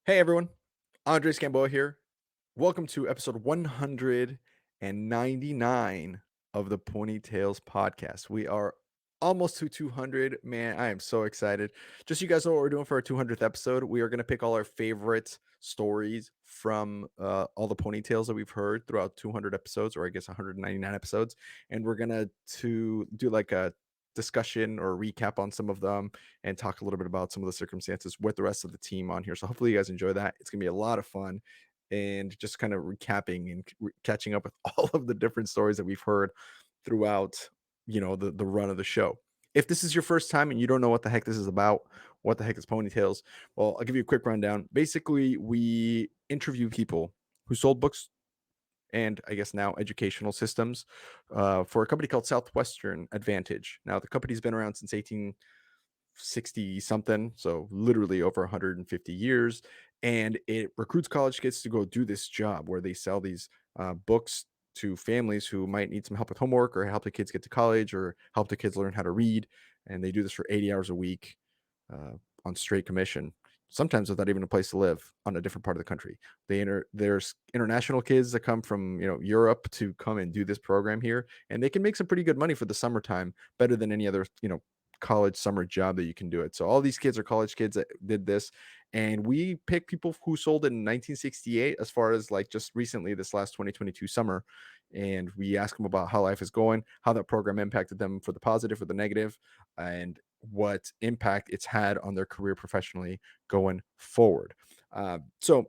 Hey everyone, Andres Gamboa here. Welcome to episode 199 of the Ponytails podcast. We are almost to 200. Man, I am so excited. Just so you guys know what we're doing for our 200th episode. We are going to pick all our favorite stories from all the ponytails that we've heard throughout 200 episodes, or I guess 199 episodes, and we're gonna to do like a discussion or recap on some of them and talk a little bit about some of the circumstances with the rest of the team on here. So hopefully you guys enjoy that. It's gonna be a lot of fun and just kind of recapping and catching up with all of the different stories that we've heard throughout, the run of the show. If this is your first time and you don't know what the heck this is about, what the heck is Ponytails, well, I'll give you a quick rundown. Basically, we interview people who sold books and I guess now educational systems for a company called Southwestern Advantage. Now, the company's been around since 1860 something, so literally over 150 years, and it recruits college kids to go do this job where they sell these books to families who might need some help with homework or help the kids get to college or help the kids learn how to read. And they do this for 80 hours a week uh, on straight commission, sometimes without even a place to live on a different part of the country. There's international kids that come from Europe to come and do this program here, and they can make some pretty good money for the summertime, better than any other college summer job that you can do it. So all these kids are college kids that did this, and we pick people who sold in 1968 as far as like just recently this last 2022 summer, and we ask them about how life is going, how that program impacted them for the positive or the negative, and what impact it's had on their career professionally going forward. So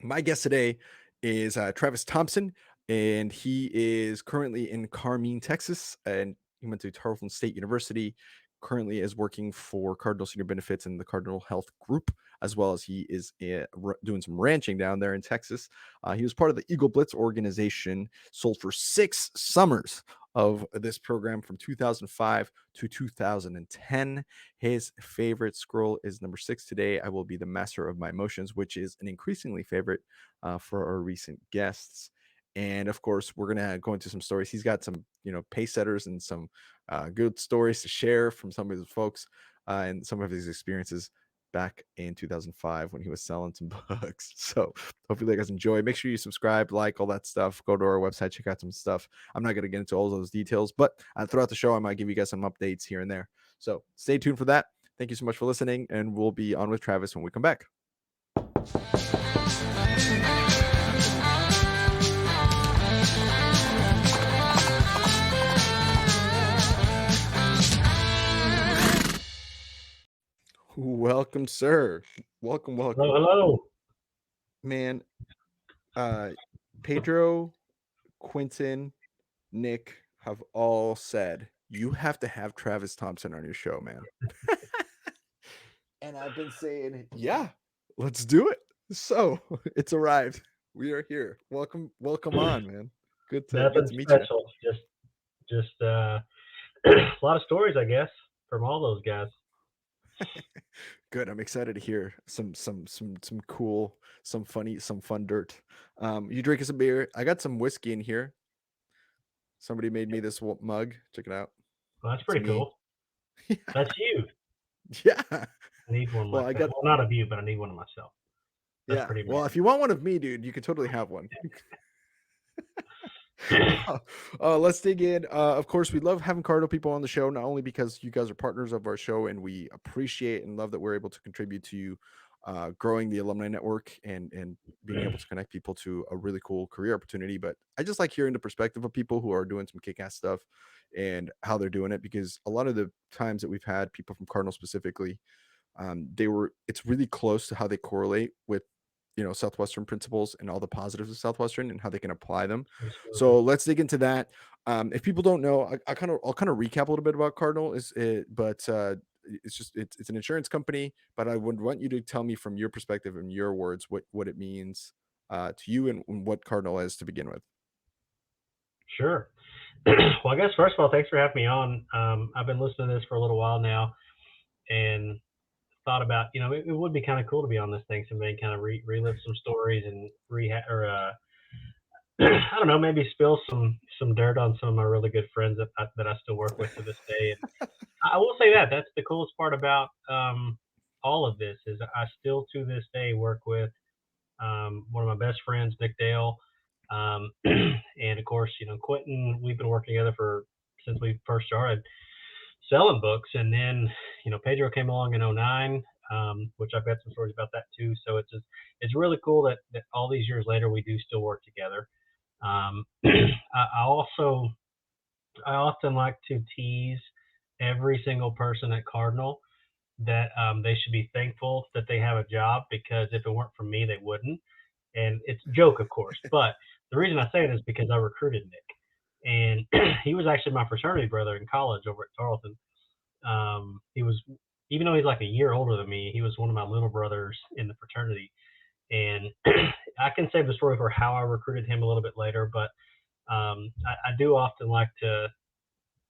my guest today is Travis Thompson, and he is currently in Carmine, Texas, and he went to Tarleton State University. Currently, is working for Cardinal Senior Benefits in the Cardinal Health Group, as well as he is doing some ranching down there in Texas. He was part of the Eagle Blitz organization, sold for 6 summers of this program from 2005 to 2010. His favorite scroll is number 6 today. I will be the master of my emotions, which is an increasingly favorite for our recent guests. And of course, we're gonna go into some stories. He's got some, PaceSetters and some good stories to share from some of his folks and some of his experiences back in 2005 when he was selling some books. So hopefully you guys enjoy. Make sure you subscribe, like all that stuff. Go to our website, check out some stuff. I'm not going to get into all those details, but throughout the show, I might give you guys some updates here and there. So stay tuned for that. Thank you so much for listening, and we'll be on with Travis when we come back. Welcome, sir. Welcome. Hello, hello. Man, Pedro, Quintin, Nick have all said you have to have Travis Thompson on your show, man. And I've been saying, yeah, let's do it. So it's arrived. We are here. Welcome on, man. Good Nothing to meet you. special. Just a lot of stories, I guess, from all those guys. Good. I'm excited to hear some cool, some funny, some fun dirt. You drinking some beer? I got some whiskey in here. Somebody made me this mug. Check it out. Well, that's It's pretty me. cool. That's you. Yeah. I need one Well, like I that. got Well, not of you, but I need one of myself. That's yeah. pretty Well, if you want one of me, dude, you can totally have one. amazing. Let's dig in. Of course, we love having Cardinal people on the show, not only because you guys are partners of our show and we appreciate and love that we're able to contribute to you growing the alumni network and being able to connect people to a really cool career opportunity. But I just like hearing the perspective of people who are doing some kick-ass stuff and how they're doing it, because a lot of the times that we've had people from Cardinal specifically, it's really close to how they correlate with Southwestern principles and all the positives of Southwestern and how they can apply them. Absolutely. So let's dig into that. If people don't know, I'll kind of recap a little bit about Cardinal. It's an insurance company, but I would want you to tell me from your perspective and your words what it means to you and what Cardinal is to begin with. Sure. Well, I guess first of all, thanks for having me on. I've been listening to this for a little while now, and thought about, it would be kind of cool to be on this thing, so maybe kind of relive some stories and I don't know, maybe spill some dirt on some of my really good friends that I still work with to this day. And I will say that's the coolest part about all of this is I still to this day work with one of my best friends, Nick Dale, and of course, Quintin. We've been working together for since we first started selling books, and then Pedro came along in '09, which I've got some stories about that too. So it's really cool that all these years later we do still work together. I often like to tease every single person at Cardinal that they should be thankful that they have a job, because if it weren't for me, they wouldn't. And it's a joke, of course, but the reason I say it is because I recruited Nick, and he was actually my fraternity brother in college over at Tarleton. He was, even though he's like a year older than me, he was one of my little brothers in the fraternity. And I can save the story for how I recruited him a little bit later, but I do often like to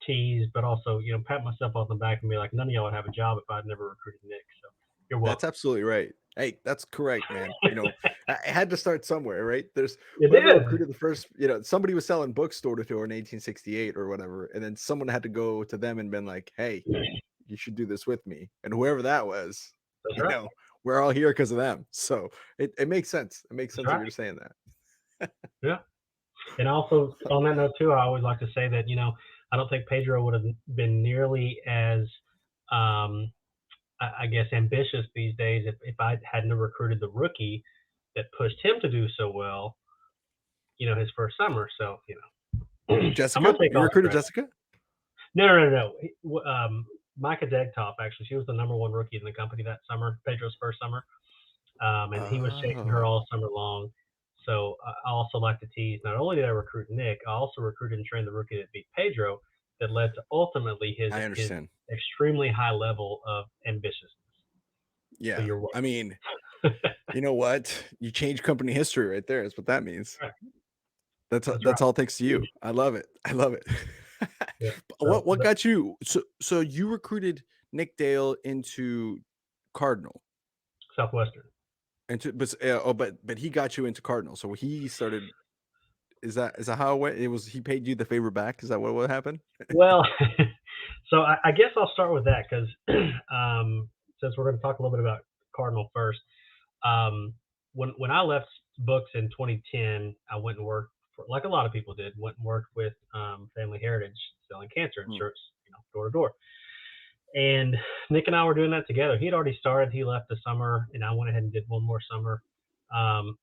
tease, but also, pat myself on the back and be like, none of y'all would have a job if I'd never recruited Nick. So you're That's welcome. absolutely right. Hey, that's correct, man. I had to start somewhere, right? There's You whoever did. recruited the first, somebody was selling books door to door in 1868 or whatever, and then someone had to go to them and been like, "Hey, you should do this with me." And whoever that was, That's you right. know, we're all here because of them. So it makes sense. It makes That's sense if right. you're saying that. Yeah. And also on that note too, I always like to say that, I don't think Pedro would have been nearly as, um, I guess, ambitious these days if I hadn't have recruited the rookie that pushed him to do so well, his first summer. So, I'm gonna Jessica, take you all the recruited credit. Jessica? No, no, no, no. Micah Degtop, actually, she was the number one rookie in the company that summer, Pedro's first summer. And he was chasing her Oh, all summer long. So I also like to tease. Not only did I recruit Nick, I also recruited and trained the rookie that beat Pedro, that led to ultimately I his understand. extremely high level of ambitiousness. So Yeah. you're I welcome. mean, you know what? You change company history right there is what that means. Right. That's That's right. all thanks to you. I love it. I love it. Yeah. But So what got you so you recruited Nick Dale into Cardinal Southwestern. into but he got you into Cardinal. So he started is that how it went? It was he paid you the favor back? Is that what happened? Well, so I guess I'll start with that because since we're going to talk a little bit about Cardinal first. Um, when I left books in 2010, I went and worked for, like a lot of people did, went and worked with Family Heritage selling cancer Hmm. insurance, door to door. And Nick and I were doing that together. He had already started. He left the summer, and I went ahead and did one more summer. Um,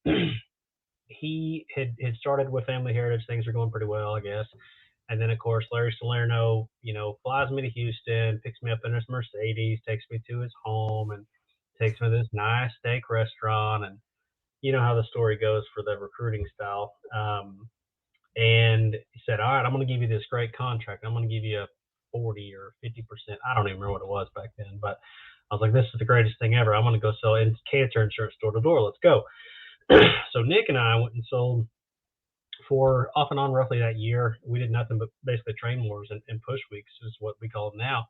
he had started with Family Heritage. Things are going pretty well, I guess. And then, of course, Larry Salerno, flies me to Houston, picks me up in his Mercedes, takes me to his home, and takes me to this nice steak restaurant. And you know how the story goes for the recruiting style. And he said, "All right, I'm going to give you this great contract. I'm going to give you a 40 or 50%. I don't even remember what it was back then, but I was like, this is the greatest thing ever. I'm going to go sell cancer insurance door to door. Let's go." So Nick and I went and sold for off and on roughly that year. We did nothing but basically train wars and push weeks is what we call them now.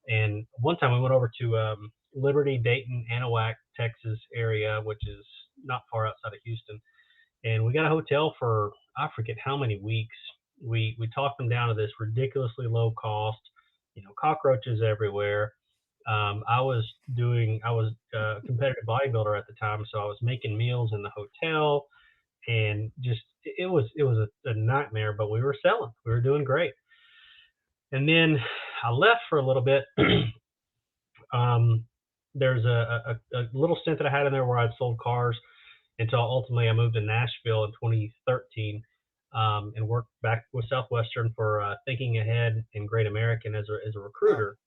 And one time we went over to Liberty, Dayton, Anahuac, Texas area, which is not far outside of Houston. And we got a hotel for I forget how many weeks. We talked them down to this ridiculously low cost. Cockroaches everywhere. I was a competitive bodybuilder at the time, so I was making meals in the hotel, and just it was a nightmare. But we were selling. We were doing great. And then I left for a little bit. um, there's a little stint that I had in there where I'd sold cars until ultimately I moved to Nashville in 2013, and worked back with Southwestern for Thinking Ahead and Great American as a Oh, recruiter.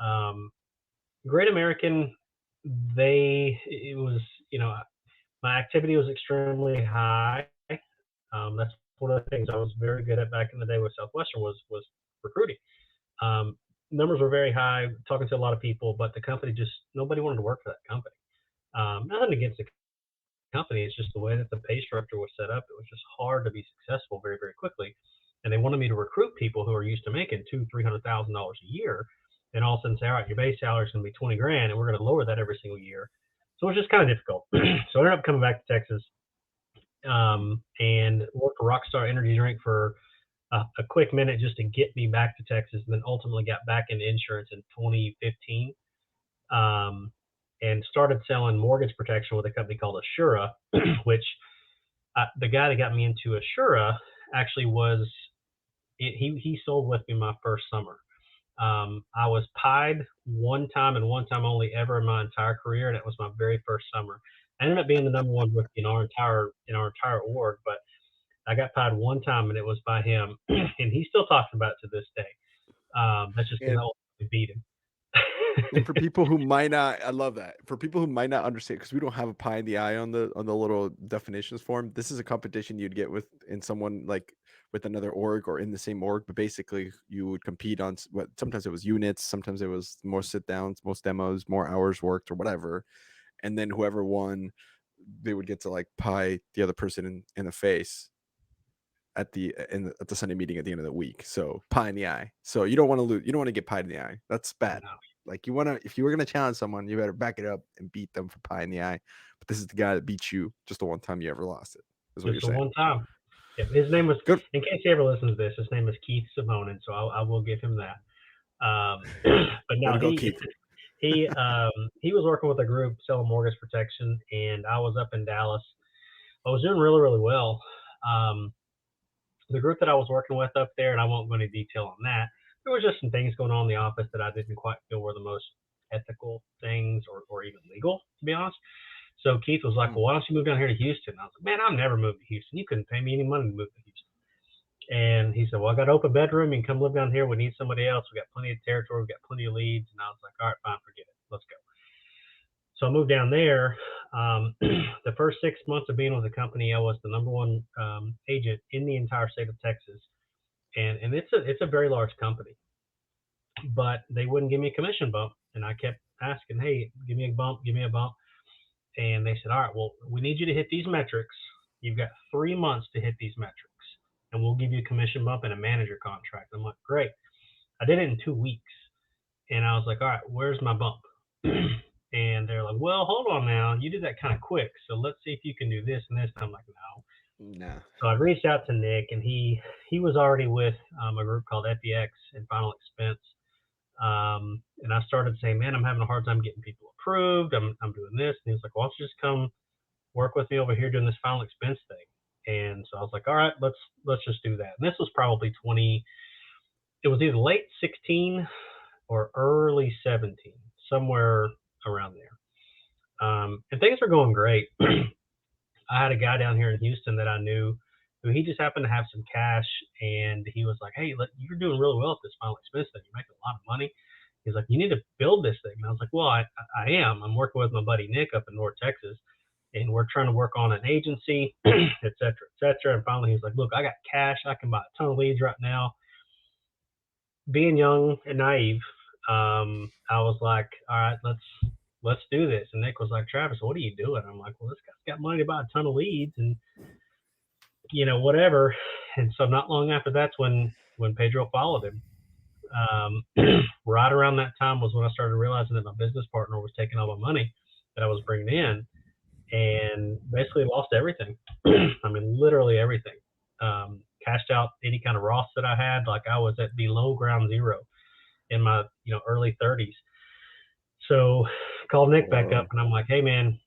Um, Great American, it was, my activity was extremely high. That's one of the things I was very good at back in the day with Southwestern was recruiting. Um, Numbers were very high, talking to a lot of people, but the company just nobody wanted to work for that company. Nothing against the company. It's just the way that the pay structure was set up. It was just hard to be successful very, very quickly. And they wanted me to recruit people who are used to making $200,000-300,000 a year, and all of a sudden say, all right, your base salary is going to be 20 grand, and we're going to lower that every single year. So it was just kind of difficult. So I ended up coming back to Texas, and worked for Rockstar Energy Drink for a quick minute just to get me back to Texas, and then ultimately got back into insurance in 2015. Um, and started selling mortgage protection with a company called Assura, which the guy that got me into Assura actually was he sold with me my first summer. I was pied one time and one time only ever in my entire career, and it was my very first summer. I ended up being the number one rookie in our entire org, but I got pied one time, and it was by him, and he still talks about it to this day. That's just because And I ultimately beat him. And for people who might not, I love that. For people who might not understand, because we don't have a pie in the eye on the little definitions form. This is a competition you'd get with in someone like with another org or in the same org, but basically you would compete on what sometimes it was units, sometimes it was more sit downs, most demos, more hours worked or whatever. And then whoever won, they would get to like pie the other person in the face at the Sunday meeting at the end of the week. So pie in the eye. So you don't want to lose. You don't want to get pie in the eye. That's bad. No, Like you want to, if you were gonna challenge someone, you better back it up and beat them for pie in the eye. But this is the guy that beat you just the one time you ever lost it. Is what just you're the saying. one time. Yeah, his name was, Good. in case he ever listens to this, his name is Keith Simonin, so I will give him that. But Way no, to go, he Keith. he he was working with a group selling mortgage protection, and I was up in Dallas. I was doing really really well. Um, the group that I was working with up there, and I won't go into detail on that. There was just some things going on in the office that I didn't quite feel were the most ethical things or even legal, to be honest. So Keith was like, Mm. "Well, why don't you move down here to Houston?" I was like, "Man, I'm never moving to Houston. You couldn't pay me any money to move to Houston." And he said, "Well, I got an open bedroom. You can come live down here. We need somebody else. We got plenty of territory. We got plenty of leads." And I was like, "All right, fine, forget it. Let's go." So I moved down there. The first 6 months of being with the company, I was the number one agent in the entire state of Texas, and it's a very large company, but they wouldn't give me a commission bump, and I kept asking, "Hey, give me a bump, give me a bump," and they said, "All right, well, we need you to hit these metrics. You've got 3 months to hit these metrics, and we'll give you a commission bump and a manager contract." I'm like, "Great." I did it in 2 weeks, and I was like, "All right, where's my bump?" And they're like, "Well, hold on now. You did that kind of quick, so let's see if you can do this and this." And I'm like, "No." Nah. So I reached out to Nick, and he was already with a group called FEX and Final Expense. And I started saying, "Man, I'm having a hard time getting people approved. I'm doing this." And he was like, "Why don't you just come work with me over here doing this Final Expense thing?" And so I was like, "All right, let's just do that." And this was probably 20. It was either late 16 or early 17, somewhere around there. And things were going great. I had a guy down here in Houston that I knew who he just happened to have some cash, and he was like, "Hey, you're doing really well at this Final Expense thing. You're making a lot of money." He's like, "You need to build this thing." And I was like, "Well, I am. I'm working with my buddy Nick up in North Texas, and we're trying to work on an agency, et cetera, et cetera." And finally, he's like, "Look, I got cash. I can buy a ton of leads right now." Being young and naive, I was like, "All right, let's do this." And Nick was like, "Travis, what are you doing?" I'm like, "Well, this guy's got money to buy a ton of leads, and whatever." And so not long after that's when Pedro followed him. Right around that time was when I started realizing that my business partner was taking all my money that I was bringing in, and basically lost everything. I mean, literally everything. Cashed out any kind of Ross that I had. Like I was at below ground zero in my early 30s. So called Nick back up, Whoa. and I'm like, "Hey man,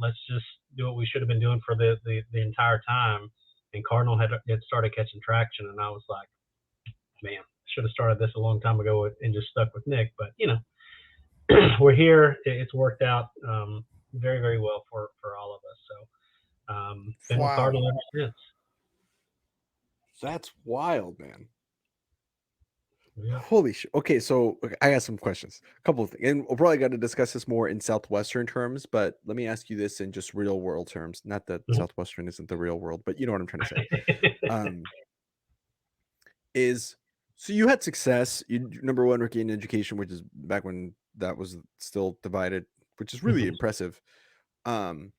let's just do what we should have been doing for the entire time." And Cardinal had started catching traction, and I was like, "Man, should have started this a long time ago and just stuck with Nick." But we're here. It's worked out very very well for all of us. So been with Wow. Cardinal ever since. That's wild, man. Yeah. Holy shit. Okay, so okay, I got some questions. A couple of things. And we're probably going to discuss this more in Southwestern terms, but let me ask you this in just real world terms. Not that Mhm. Southwestern isn't the real world, but you know what I'm trying to say. Um, is so you had success. You number one rookie in education, which is back when that was still divided, which is really Mhm. impressive. Um,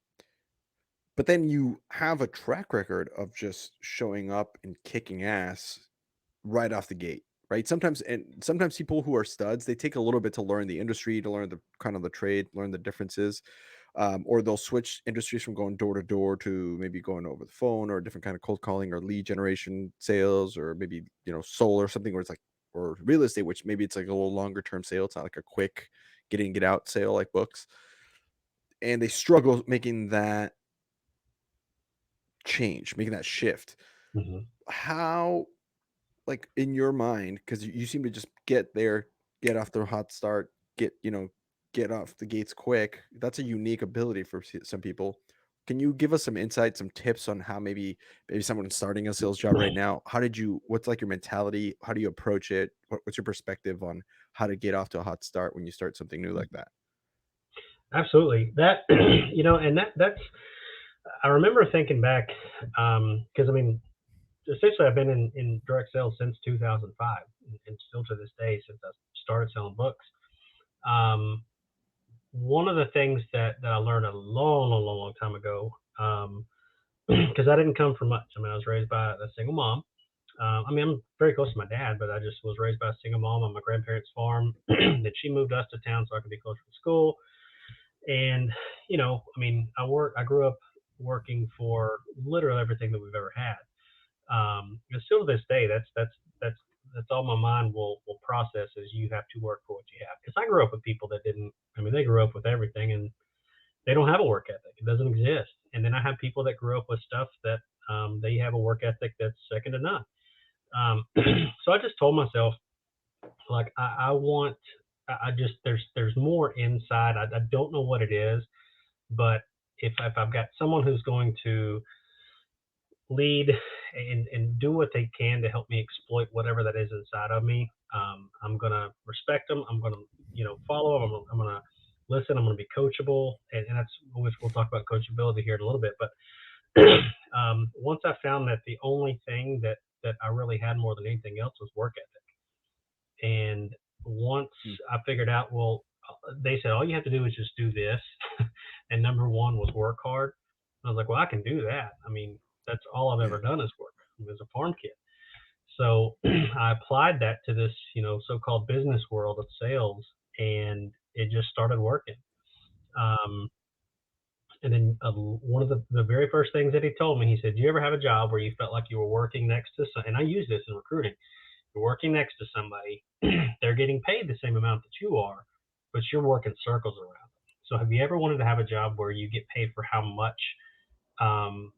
but then you have a track record of just showing up and kicking ass right off the gate, right? Sometimes people who are studs, they take a little bit to learn the industry, to learn the kind of the trade, learn the differences, or they'll switch industries from going door to door to maybe going over the phone or a different kind of cold calling or lead generation sales, or maybe solar or something where it's like or real estate, which maybe it's like a little longer term sale. It's not like a quick get in get out sale like books. and they struggle making that change, making that shift. Mhm. How, like, in your mind, because you seem to just get there, get off the hot start, get off the gates quick. That's a unique ability for some people. Can you give us some insight, some tips on how maybe someone starting a sales job right now? What's like your mentality? How do you approach it? What's your perspective on how to get off to a hot start when you start something new like that? Absolutely. That and that's I remember thinking back, because I mean, essentially, I've been in direct sales since 2005, and still to this day, since I started selling books. Um, One of the things that I learned a long time ago, because I didn't come from much. I mean, I was raised by a single mom. I mean, I'm very close to my dad, but I just was raised by a single mom on my grandparents' farm. That she moved us to town so I could be closer to school. And I mean, I grew up working for literally everything that we've ever had. And still to this day, that's that's all my mind will process is you have to work for what you have. Because I grew up with people that didn't. I mean, they grew up with everything and they don't have a work ethic. It doesn't exist. And then I have people that grew up with stuff that they have a work ethic that's second to none. So I just told myself, like, I want. I just there's more inside. I don't know what it is, but if I've got someone who's going to lead and do what they can to help me exploit whatever that is inside of me. I'm gonna respect them. I'm gonna follow them. I'm gonna listen. I'm gonna be coachable, and that's which we'll talk about coachability here in a little bit. But once I found that the only thing that I really had more than anything else was work ethic, and once Mm, I figured out, well, they said all you have to do is just do this, and number one was work hard. I was like, well, I can do that. I mean, that's all I've yeah, ever done is work. I was a farm kid. So I applied that to this, so-called business world of sales, and it just started working. Um, and then one of the very first things that he told me, he said, "Do you ever have a job where you felt like you were working next to some?" And I use this in recruiting. You're working next to somebody, they're getting paid the same amount that you are, but you're working circles around them. So have you ever wanted to have a job where you get paid for how much? Um,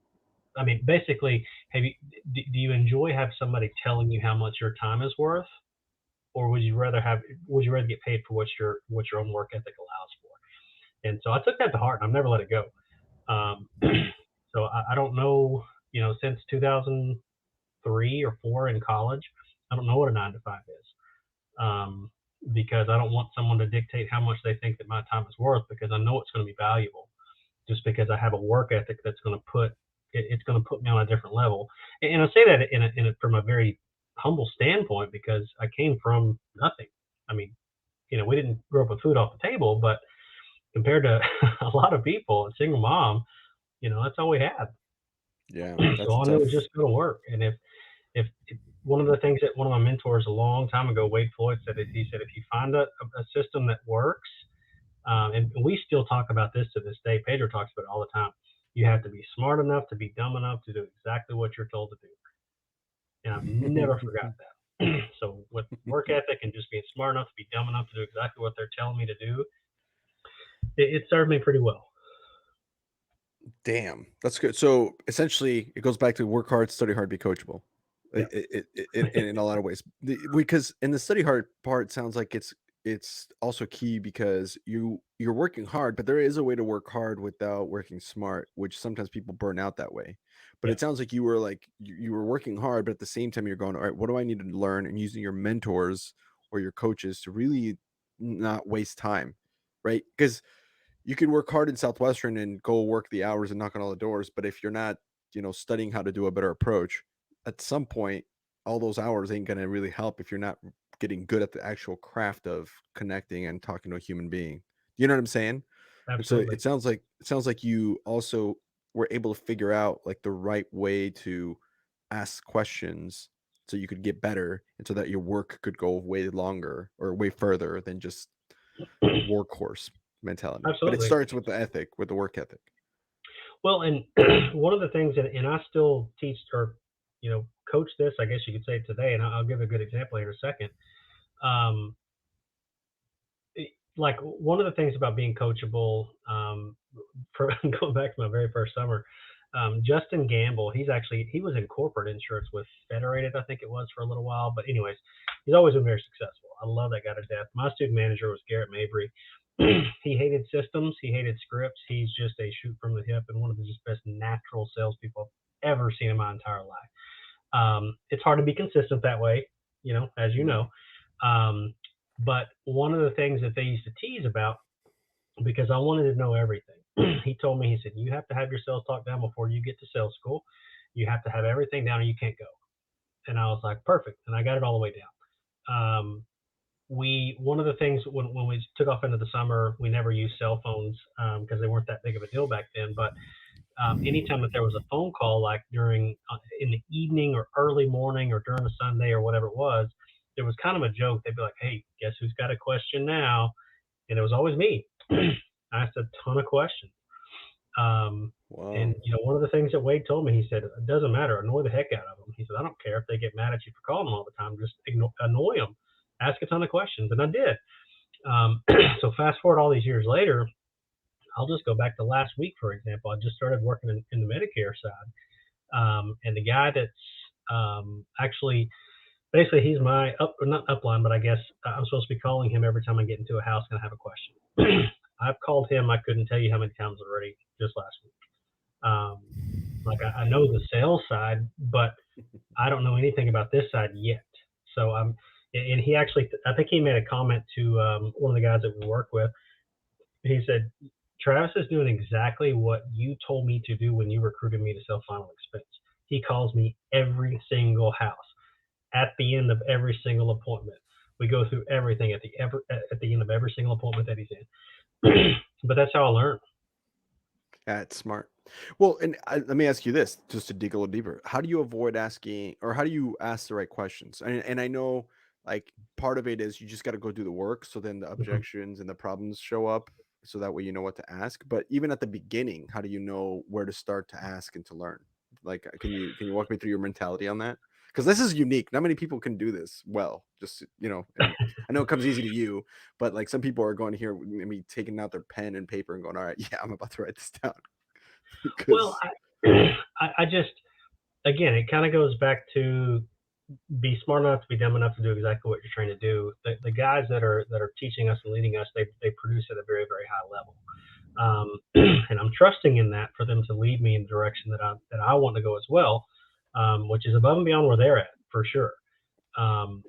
I mean, basically, do you enjoy have somebody telling you how much your time is worth, or would you rather get paid for what your own work ethic allows for? And so I took that to heart, and I've never let it go. Um, so I don't know, since 2003 or four in college, I don't know what a 9 to 5 is, because I don't want someone to dictate how much they think that my time is worth because I know it's going to be valuable. Just because I have a work ethic that's going to it's going to put me on a different level. And I say that from a very humble standpoint because I came from nothing. I mean, we didn't grow up with food off the table, but compared to a lot of people, a single mom, that's all we had. yeah, So that's a all I knew was tough. just go to work. And if one of the things that one of my mentors a long time ago, Wade Floyd, said, is he said, if you find a system that works, and we still talk about this to this day. Pedro talks about it all the time. You have to be smart enough to be dumb enough to do exactly what you're told to do. And I've never forgot that. So with work ethic and just being smart enough to be dumb enough to do exactly what they're telling me to do, it served me pretty well. Damn, that's good. So essentially, it goes back to work hard, study hard, be coachable. Yeah, In a lot of ways, because in the study hard part sounds like it's also key because you're working hard, but there is a way to work hard without working smart, which sometimes people burn out that way. But yeah, it sounds like you were like you were working hard, but at the same time you're going, all right, what do I need to learn? And using your mentors or your coaches to really not waste time, right? Because you could work hard in Southwestern and go work the hours and knock on all the doors, but if you're not, studying how to do a better approach, at some point, all those hours ain't gonna really help if you're not getting good at the actual craft of connecting and talking to a human being. You know what I'm saying? And so absolutely. it sounds like you also were able to figure out like the right way to ask questions so you could get better and so that your work could go way longer or way further than just workhorse mentality. But it Absolutely. starts with the ethic, with the work ethic. Well, and one of the things that, and I still teach or, coach this, I guess you could say today, and I'll give a good example here in a second. Um, like one of the things about being coachable, for going back to my very first summer, Justin Gamble, he was in corporate insurance with Federated, I think it was, for a little while. But anyways, he's always been very successful. I love that guy to death. My student manager was Garrett Mabry. He hated systems, he hated scripts. He's just a shoot from the hip and one of the just best natural salespeople I've ever seen in my entire life. It's hard to be consistent that way, as you Mm. know. Um, but one of the things that they used to tease about, because I wanted to know everything, he told me, he said, you have to have your sales talk down before you get to sales school. You have to have everything down or you can't go. And I was like, perfect. And I got it all the way down. One of the things when we took off into the summer, we never used cell phones because they weren't that big of a deal back then. But anytime that there was a phone call, like during in the evening or early morning or during a Sunday or whatever it was, it was kind of a joke. They'd be like, "Hey, guess who's got a question now?" And it was always me. I asked a ton of questions. Um, and Wow. one of the things that Wade told me, he said, "It doesn't matter. Annoy the heck out of them." He said, "I don't care if they get mad at you for calling them all the time. Just annoy them. Ask a ton of questions." And I did. So fast forward all these years later, I'll just go back to last week, for example. I just started working in the Medicare side. And the guy that's actually basically he's my not upline, but I guess I'm supposed to be calling him every time I get into a house and I have a question. I've called him. I couldn't tell you how many times already just last week. Um, like I know the sales side, but I don't know anything about this side yet. So and he actually, I think he made a comment to one of the guys that we work with. He said, Travis is doing exactly what you told me to do when you recruited me to sell final expense. He calls me every single house at the end of every single appointment. We go through everything at the end of every single appointment that he's in. But that's how I learn. That's smart. Well, and let me ask you this, just to dig a little deeper. How do you avoid asking, or how do you ask the right questions? And I know, like, part of it is you just got to go do the work, so then the Mhm. objections and the problems show up, so that way you know what to ask. But even at the beginning, how do you know where to start to ask and to learn? Like, can you walk me through your mentality on that? Because this is unique. Not many people can do this well. Just and I know it comes easy to you, but like some people are going here, maybe taking out their pen and paper and going, "All right, yeah, I'm about to write this down." Well, Because I just, again, it kind of goes back to be smart enough to be dumb enough to do exactly what you're trying to do. The guys that are teaching us and leading us, they produce at a very very high level. And I'm trusting in that for them to lead me in the direction that I want to go as well, which is above and beyond where they're at for sure. Um,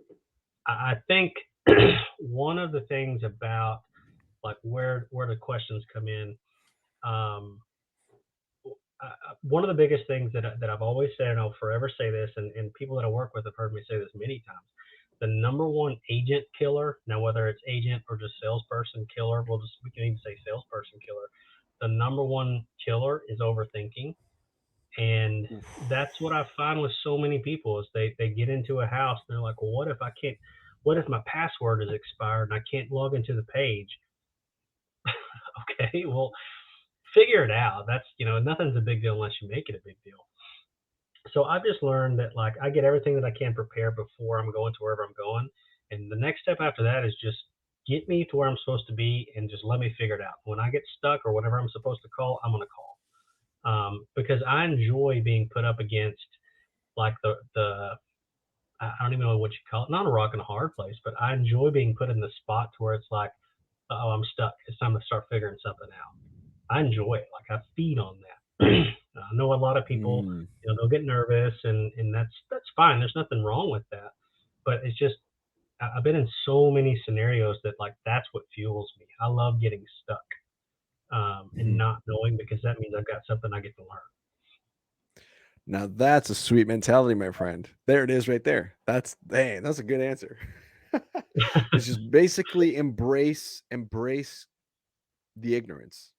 I think one of the things about like where the questions come in, um, one of the biggest things that I've always said, and I'll forever say this, and people that I work with have heard me say this many times. The number one agent killer, now whether it's agent or just salesperson killer, we can even say salesperson killer. The number one killer is overthinking, and oof. that's what I find with so many people is they get into a house and they're like, well, what if I can't? What if my password is expired and I can't log into the page? Okay, well, figure it out. That's nothing's a big deal unless you make it a big deal. So I've just learned that like I get everything that I can prepare before I'm going to wherever I'm going, and the next step after that is just get me to where I'm supposed to be and just let me figure it out. When I get stuck or whatever I'm supposed to call, I'm gonna call because I enjoy being put up against like the I don't even know what you call it, not a rock and a hard place, but I enjoy being put in the spot to where it's like, oh, I'm stuck. It's time to start figuring something out. I enjoy it. Like I feed on that. I know a lot of people, Mm. they'll get nervous, and that's fine. There's nothing wrong with that. But it's just I've been in so many scenarios that like that's what fuels me. I love getting stuck and Mhm. not knowing because that means I've got something I get to learn. Now that's a sweet mentality, my friend. There it is right there. That's a good answer. It's just basically embrace the ignorance.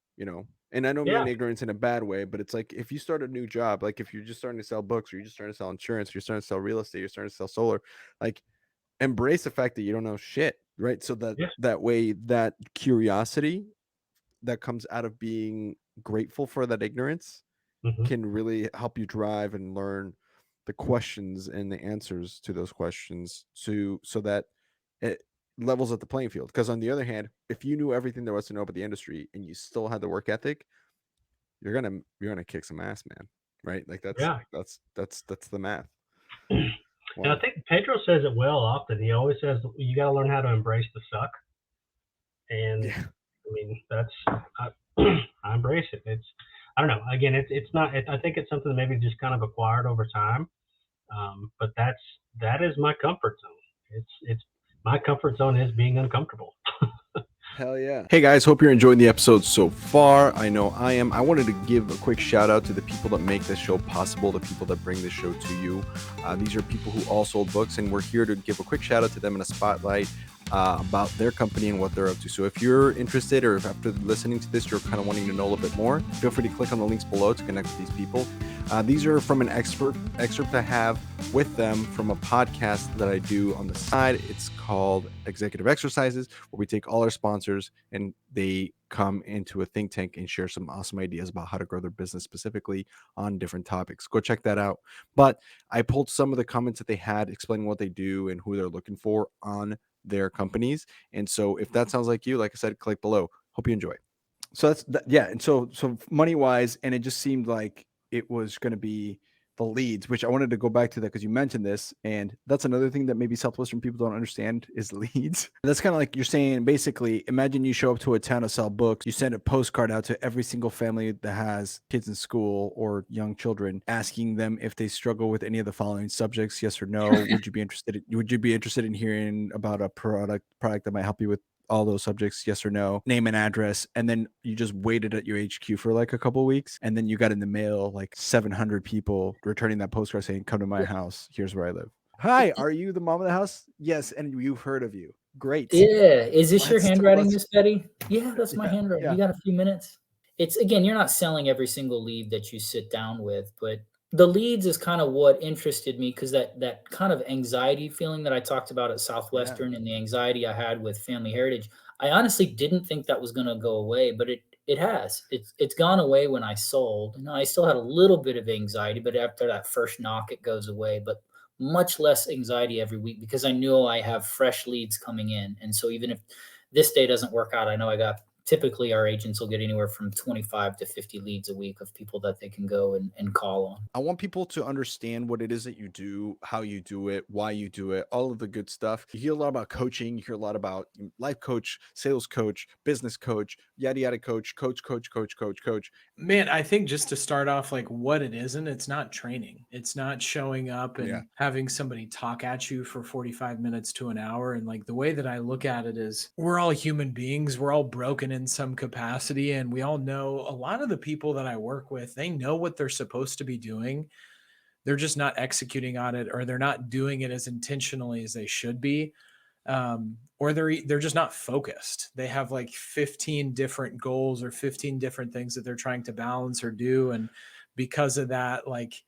And I don't Yeah. mean ignorance in a bad way, but it's like if you start a new job, like if you're just starting to sell books or you're just starting to sell insurance, you're starting to sell real estate, you're starting to sell solar, like embrace the fact that you don't know shit, right? So that Yeah. that way that curiosity that comes out of being grateful for that ignorance Hmm. can really help you drive and learn the questions and the answers to those questions to so that it levels at the playing field. Because on the other hand, if you knew everything there was to know about the industry and you still had the work ethic, you're gonna kick some ass, man. Right? Like Yeah. that's the math. And I Wow. think Pedro says it well often. He always says you got to learn how to embrace the suck. And Yeah. I mean, that's I, I embrace it. It's I don't know. Again, it's not. I think it's something that maybe just kind of acquired over time. But that is my comfort zone. It's my comfort zone is being uncomfortable. Hell yeah. Hey guys, hope you're enjoying the episode so far. I know I am. I wanted to give a quick shout out to the people that make this show possible, the people that bring this show to you. These are people who all sold books, and we're here to give a quick shout out to them in a spotlight about their company and what they're up to. So if you're interested, or if after listening to this, you're kind of wanting to know a little bit more, feel free to click on the links below to connect with these people. These are from an excerpt I have with them from a podcast that I do on the side. It's called Executive Exercises, where we take all our sponsors and they come into a think tank and share some awesome ideas about how to grow their business specifically on different topics. Go check that out. But I pulled some of the comments that they had explaining what they do and who they're looking for on their companies. And so if that sounds like you, like I said, click below. Hope you enjoy. So yeah. And so money wise, and it just seemed like it was going to be the leads, which I wanted to go back to that because you mentioned this. And that's another thing that maybe Southwestern people don't understand is leads. That's kind of like you're saying, basically, imagine you show up to a town to sell books. You send a postcard out to every single family that has kids in school or young children, asking them if they struggle with any of the following subjects, yes or no. Would you be interested in hearing about a product that might help you with all those subjects, yes or no, name and address, and then you just waited at your HQ for like a couple of weeks, and then you got in the mail like 700 people returning that postcard saying, "Come to my house. Here's where I live." Hi, are you the mom of the house? Yes, and we've heard of you. Great. Yeah. Is this your handwriting, let's Miss Betty? Yeah, that's my handwriting. yeah. You got a few minutes? It's again, you're not selling every single lead that you sit down with, but the leads is kind of what interested me because that kind of anxiety feeling that I talked about at Southwestern and the anxiety I had with Family Heritage, I honestly didn't think that was going to go away, but it has. It's gone away when I sold. I still had a little bit of anxiety, but after that first knock, it goes away. But much less anxiety every week because I know I have fresh leads coming in. And so even if this day doesn't work out, I know I got typically our agents will get anywhere from 25 to 50 leads a week of people that they can go and call on. I want people to understand what it is that you do, how you do it, why you do it, all of the good stuff. You hear a lot about coaching, you hear a lot about life coach, sales coach, business coach, yada yada coach. Man, I think just to start off, like what it isn't, it's not training. It's not showing up and having somebody talk at you for 45 minutes to an hour. And like the way that I look at it is we're all human beings. We're all broken in some capacity. And we all know a lot of the people that I work with, they know what they're supposed to be doing. They're just not executing on it, or they're not doing it as intentionally as they should be. Or they're just not focused. They have like 15 different goals or 15 different things that they're trying to balance or do. And because of that, like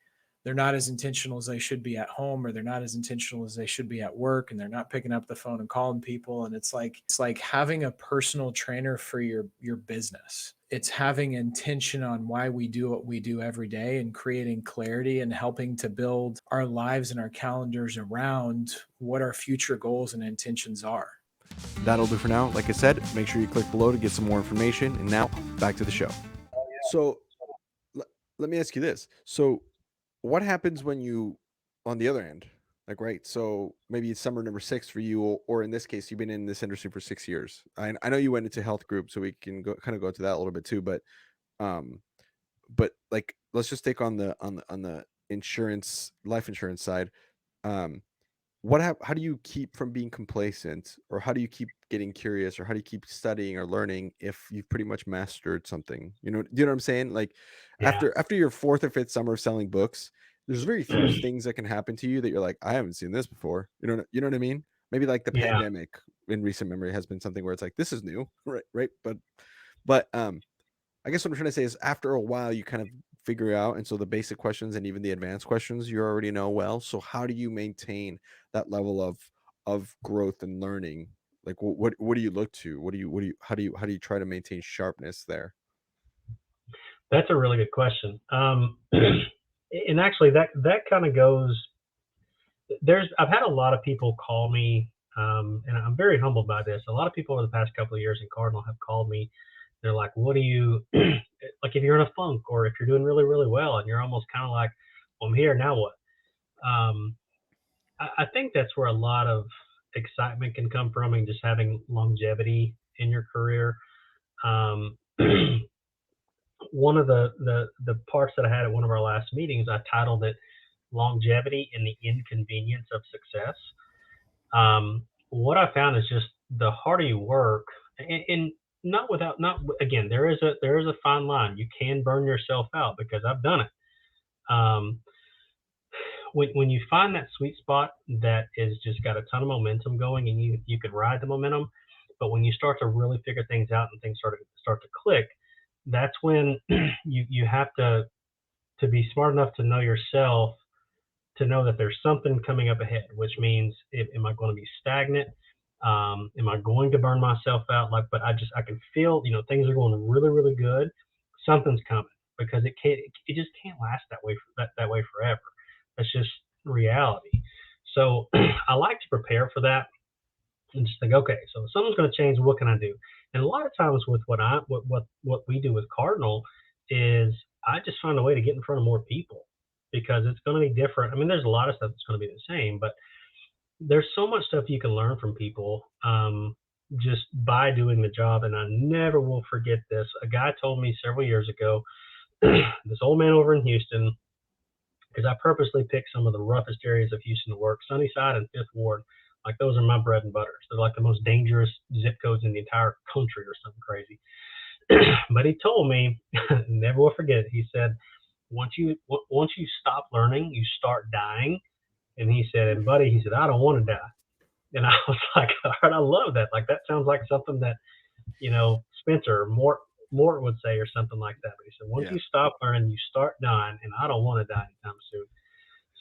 they're not as intentional as they should be at home, or they're not as intentional as they should be at work, and they're not picking up the phone and calling people. And it's like having a personal trainer for your business. It's having intention on why we do what we do every day and creating clarity and helping to build our lives and our calendars around what our future goals and intentions are. That'll do for now. Like I said, make sure you click below to get some more information. And now back to the show. So let me ask you this. So what happens when you, on the other end, like, right? So maybe it's summer number 6 for you, or in this case, you've been in this industry for 6 years. I know you went into health group, so we can go into that a little bit too. But like, let's just take on the insurance, life insurance side. How do you keep from being complacent, or how do you keep getting curious, or how do you keep studying or learning if you've pretty much mastered something? Do you know what I'm saying? Like after your 4th or 5th summer of selling books, there's very few things that can happen to you that you're like, I haven't seen this before. You know what I mean? Maybe like the pandemic in recent memory has been something where it's like, this is new, right? But I guess what I'm trying to say is after a while you kind of figure out, and so the basic questions and even the advanced questions you already know well. So how do you maintain that level of growth and learning? Like what do you look to? How do you try to maintain sharpness there? That's a really good question. And actually that kind of goes, I've had a lot of people call me And I'm very humbled by this. A lot of people over the past couple of years in Cardinal have called me. They're like, "What do you like if you're in a funk or if you're doing really, really well and you're almost kind of like, well, I'm here now. What?" Um, I think that's where a lot of excitement can come from, and just having longevity in your career. Um, one of the parts that I had at one of our last meetings, I titled it "Longevity and the Inconvenience of Success." What I found is just the harder you work, and not without not again, there is a fine line. You can burn yourself out because I've done it. Um, when you find that sweet spot that is just got a ton of momentum going, and you can ride the momentum, but when you start to really figure things out and things start to click, that's when you have to be smart enough to know yourself, to know that there's something coming up ahead, which means, am I going to be stagnant? Am I going to burn myself out? Like, but I can feel, things are going really, really good. Something's coming, because it just can't last that way forever. That's just reality. So I like to prepare for that and just think, okay, so if something's going to change, what can I do? And a lot of times with what we do with Cardinal is I just find a way to get in front of more people, because it's going to be different. I mean, there's a lot of stuff that's going to be the same, but there's so much stuff you can learn from people, just by doing the job. And I never will forget this. A guy told me several years ago, this old man over in Houston, because I purposely picked some of the roughest areas of Houston to work, Sunnyside and Fifth Ward. Like, those are my bread and butters. They're like the most dangerous zip codes in the entire country or something crazy. But he told me, never will forget it. He said, once you stop learning, you start dying. And he said, and buddy, he said, I don't want to die. And I was like, all right, I love that. Like, that sounds like something that, Spencer or Mort would say, or something like that. But he said, once Yeah. you stop learning, you start dying, and I don't want to die anytime soon.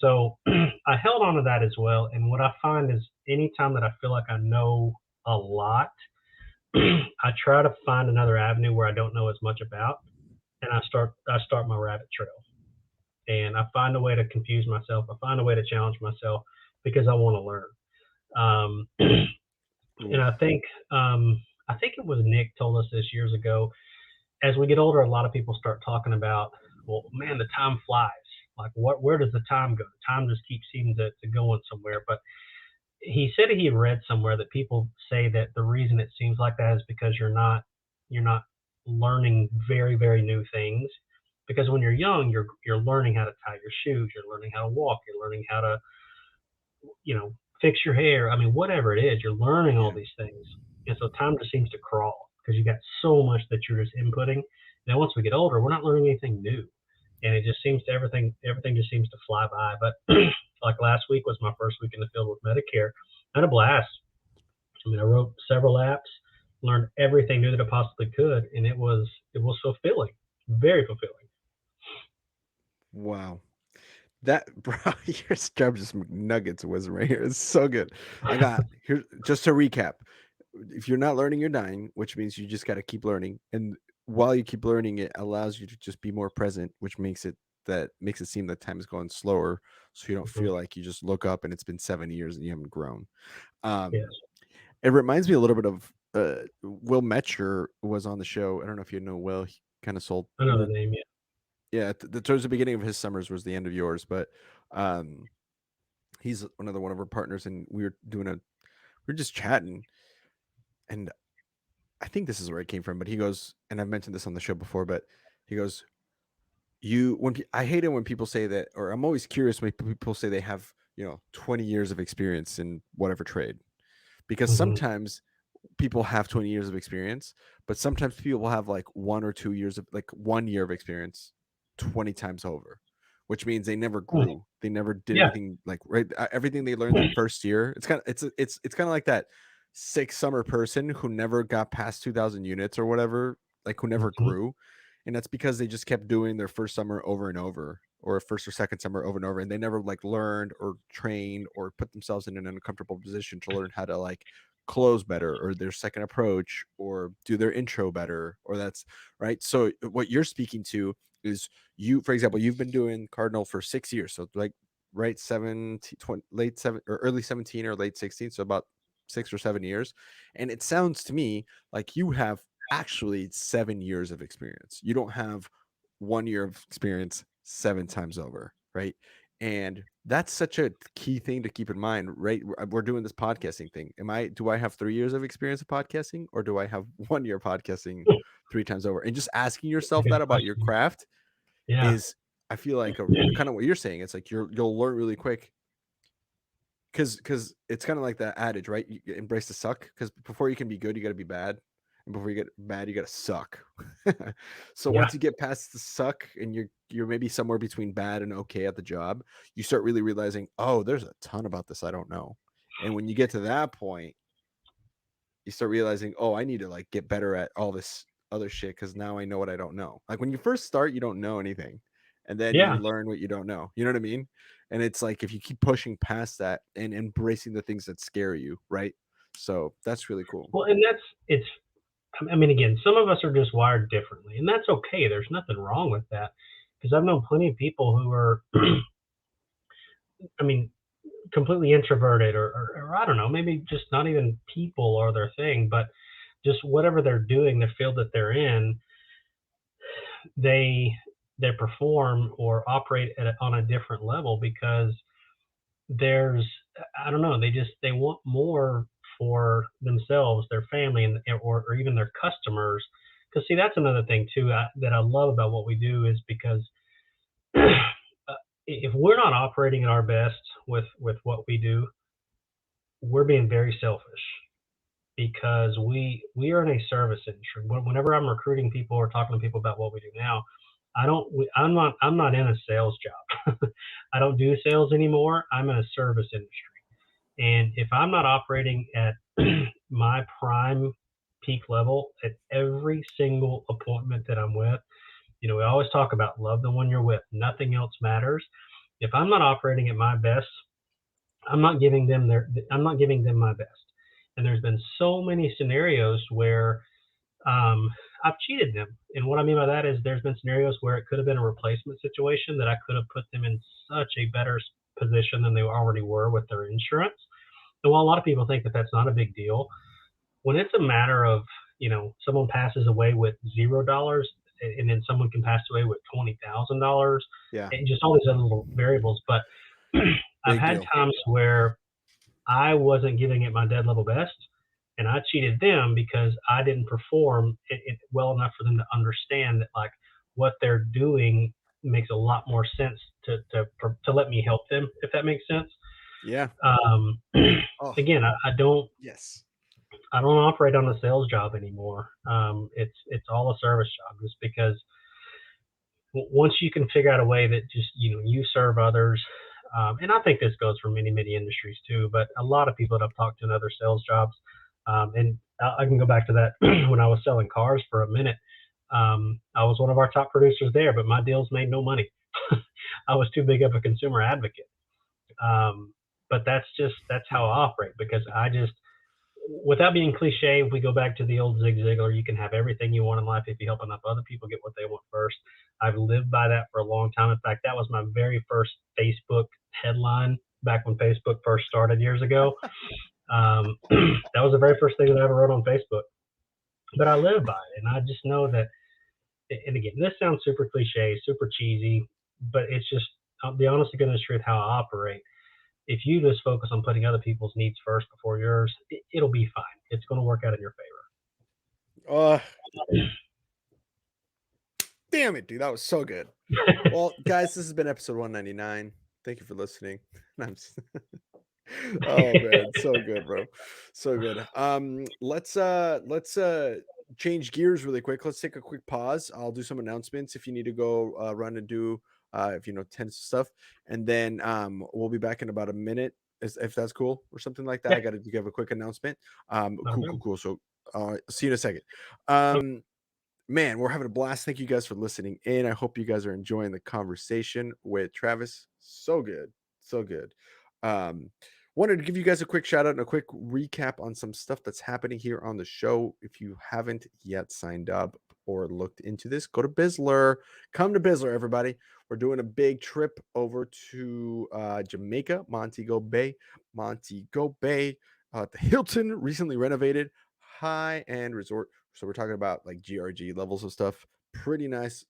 So I held on to that as well. And what I find is, anytime that I feel like I know a lot, I try to find another avenue where I don't know as much about, and I start my rabbit trail. And I find a way to confuse myself. I find a way to challenge myself, because I want to learn. Um, and I think it was Nick told us this years ago. As we get older, a lot of people start talking about, well, man, the time flies. Like, where does the time go? The time just keeps seeming to go on somewhere. But he said he had read somewhere that people say that the reason it seems like that is because you're not learning very, very new things. Because when you're young, you're learning how to tie your shoes, you're learning how to walk, you're learning how to, fix your hair. I mean, whatever it is, you're learning all Yeah. these things. And so time just seems to crawl, because you got so much that you're just inputting. Then once we get older, we're not learning anything new. And it just seems to everything just seems to fly by. But like, last week was my first week in the field with Medicare. I had a blast. I mean, I wrote several apps, learned everything new that I possibly could, and it was fulfilling, very fulfilling. Wow. That bro, you're dropping some nuggets of wisdom right here. It's so good. I got here just to recap. If you're not learning, you're dying, which means you just got to keep learning. And while you keep learning, it allows you to just be more present, which makes it seem that time is going slower. So you don't Mhm. feel like you just look up and it's been 7 years and you haven't grown. Yes, It reminds me a little bit of Will Metscher was on the show. I don't know if you know Will. He kind of sold. I know the name. Yeah. Yeah, towards the beginning of his summers was the end of yours, but um, he's one of our partners, and we're just chatting, and I think this is where it came from. But he goes, and I've mentioned this on the show before, but he goes, I hate it when people say that, or I'm always curious when people say they have 20 years of experience in whatever trade, because Hmm. sometimes people have 20 years of experience, but sometimes people will have like 1 or 2 years of like 1 year of experience 20 times over, which means they never grew. They never did Yeah. anything like right. Everything they learned that first year, it's kind of like that 6 summer person who never got past 2,000 units or whatever, like who never Mhm. grew. And that's because they just kept doing their first summer over and over, or first or second summer over and over, and they never like learned or trained or put themselves in an uncomfortable position to learn how to like close better, or their second approach, or do their intro better, or that's right. So what you're speaking to is, you, for example, you've been doing Cardinal for 6 years, so like right 17 20, late 7 or early 17 or late 16, so about 6 or 7 years. And it sounds to me like you have actually 7 years of experience. You don't have 1 year of experience 7 times over, right? And that's such a key thing to keep in mind, right? We're doing this podcasting thing. Do I have 3 years of experience of podcasting, or do I have 1 year podcasting 3 times over? And just asking yourself Good that about your question. craft Yeah. is, I feel like, kind of what you're saying. It's like you'll learn really quick, because it's kind of like that adage, right? You embrace the suck, because before you can be good, you got to be bad, and before you get bad, you got to suck. So Yeah. once you get past the suck, and you're maybe somewhere between bad and okay at the job, you start really realizing, oh, there's a ton about this I don't know. And when you get to that point, you start realizing, oh, I need to like get better at all this other shit, because now I know what I don't know. Like when you first start, you don't know anything, and then Yeah. you learn what you don't know. You know what I mean? And it's like if you keep pushing past that and embracing the things that scare you, right? So that's really cool. Well, and I mean, again, some of us are just wired differently, and that's okay. There's nothing wrong with that, because I've known plenty of people who are, I mean, completely introverted, or I don't know, maybe just not even people are their thing, but just whatever they're doing, the field that they're in, they perform or operate on a different level, because there's, I don't know, they want more for themselves, their family, or even their customers. Because see, that's another thing too, that I love about what we do, is because if we're not operating at our best with what we do, we're being very selfish, because we are in a service industry. Whenever I'm recruiting people or talking to people about what we do now, I'm not in a sales job. I don't do sales anymore. I'm in a service industry. And if I'm not operating at my prime peak level at every single appointment that I'm with, we always talk about love the one you're with. Nothing else matters. If I'm not operating at my best, I'm not giving them my best. And there's been so many scenarios where I've cheated them. And what I mean by that is there's been scenarios where it could have been a replacement situation that I could have put them in such a better position than they already were with their insurance. And while a lot of people think that that's not a big deal, when it's a matter of, someone passes away with $0, and then someone can pass away with $20,000, Yeah, and just all these other little variables. But I've big had deal. times where I wasn't giving it my dead level best, and I cheated them because I didn't perform it well enough for them to understand that, like, what they're doing makes a lot more sense to let me help them, if that makes sense. Yeah. Um, Oh, again, I don't yes. operate on a sales job anymore. It's all a service job, just because once you can figure out a way that just you serve others, and I think this goes for many industries too, but a lot of people that I've talked to in other sales jobs, and I can go back to that when I was selling cars for a minute. I was one of our top producers there, but my deals made no money. I was too big of a consumer advocate. But that's how I operate, because I just, without being cliche, if we go back to the old Zig Ziglar, you can have everything you want in life if you help enough other people get what they want first. I've lived by that for a long time. In fact, that was my very first Facebook headline back when Facebook first started years ago. That was the very first thing that I ever wrote on Facebook. But I live by it, and I just know that. And again, this sounds super cliche, super cheesy, but it's just the honest to goodness truth how I operate. If you just focus on putting other people's needs first before yours, it'll be fine. It's going to work out in your Uh, damn it, dude. That was so good. favor. Well, guys, this has been episode 199. Thank you for listening. Oh man, so good, bro. So good. Let's change gears really quick. Let's take a quick pause. I'll do some announcements if you need to go run and do if tennis stuff, and then we'll be back in about a minute, if that's cool or something like that. Yeah, I got to give a quick announcement. not a Cool, problem. cool. So see you in a second. Okay. Man, we're having a blast. Thank you guys for listening in. I hope you guys are enjoying the conversation with Travis. So good. So good. Um, Wanted to give you guys a quick shout out and a quick recap on some stuff that's happening here on the show. If you haven't yet signed up or looked into this, go to Bizzler. Come to Bizzler, everybody. We're doing a big trip over to Jamaica, Montego Bay. The Hilton recently renovated high-end resort. So we're talking about like GRG levels of stuff. Pretty nice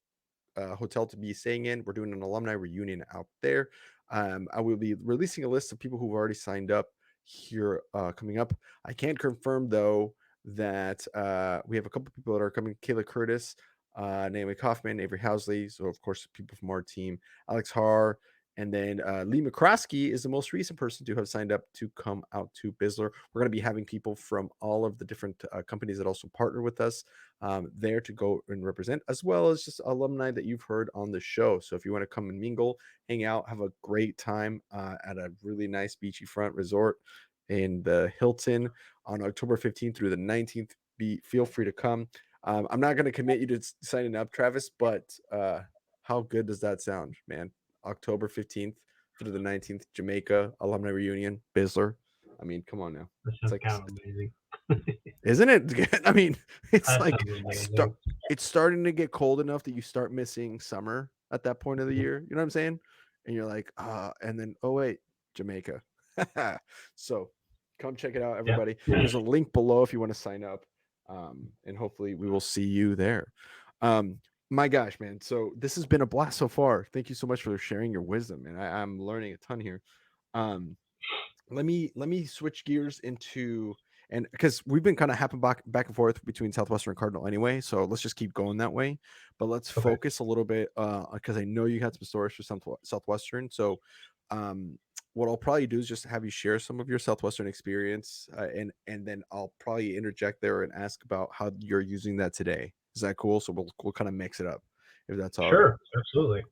hotel to be staying in. We're doing an alumni reunion out there. I will be releasing a list of people who've already signed up here coming up. I can't confirm though that we have a couple people that are coming. Kayla Curtis, Naomi Kaufman, Avery Housley. So of course, people from our team, Alex Haar, and then Lee McCroskey is the most recent person to have signed up to come out to Bisler. We're going to be having people from all of the different companies that also partner with us there to go and represent, as well as just alumni that you've heard on the show. So if you want to come and mingle, hang out, have a great time at a really nice beachy front resort in the Hilton on October 15th through the 19th, feel free to come. I'm not going to commit you to signing up, Travis, but how good does that sound, man? October 15th through the 19th, Jamaica alumni reunion, Bisler. I mean, come on now. It's like kind of amazing. Isn't it? I mean, it's That like sounds amazing. it's starting to get cold enough that you start missing summer at that point of the year. You know what I'm saying? And you're like, and then oh wait, Jamaica. So come check it out, everybody. Yeah. There's a link below if you want to sign up. And hopefully we will see you there. My gosh, man. So this has been a blast so far. Thank you so much for sharing your wisdom. And I'm learning a ton here. Let me switch gears into, and because we've been kind of hopping back and forth between Southwestern and Cardinal anyway, so let's just keep going that way. But let's focus a little bit because I know you had some stories for Southwestern. So what I'll probably do is just have you share some of your Southwestern experience, and then I'll probably interject there and ask about how you're using that today. Is that cool? So we'll kind of mix it up, if that's all right. Sure, absolutely.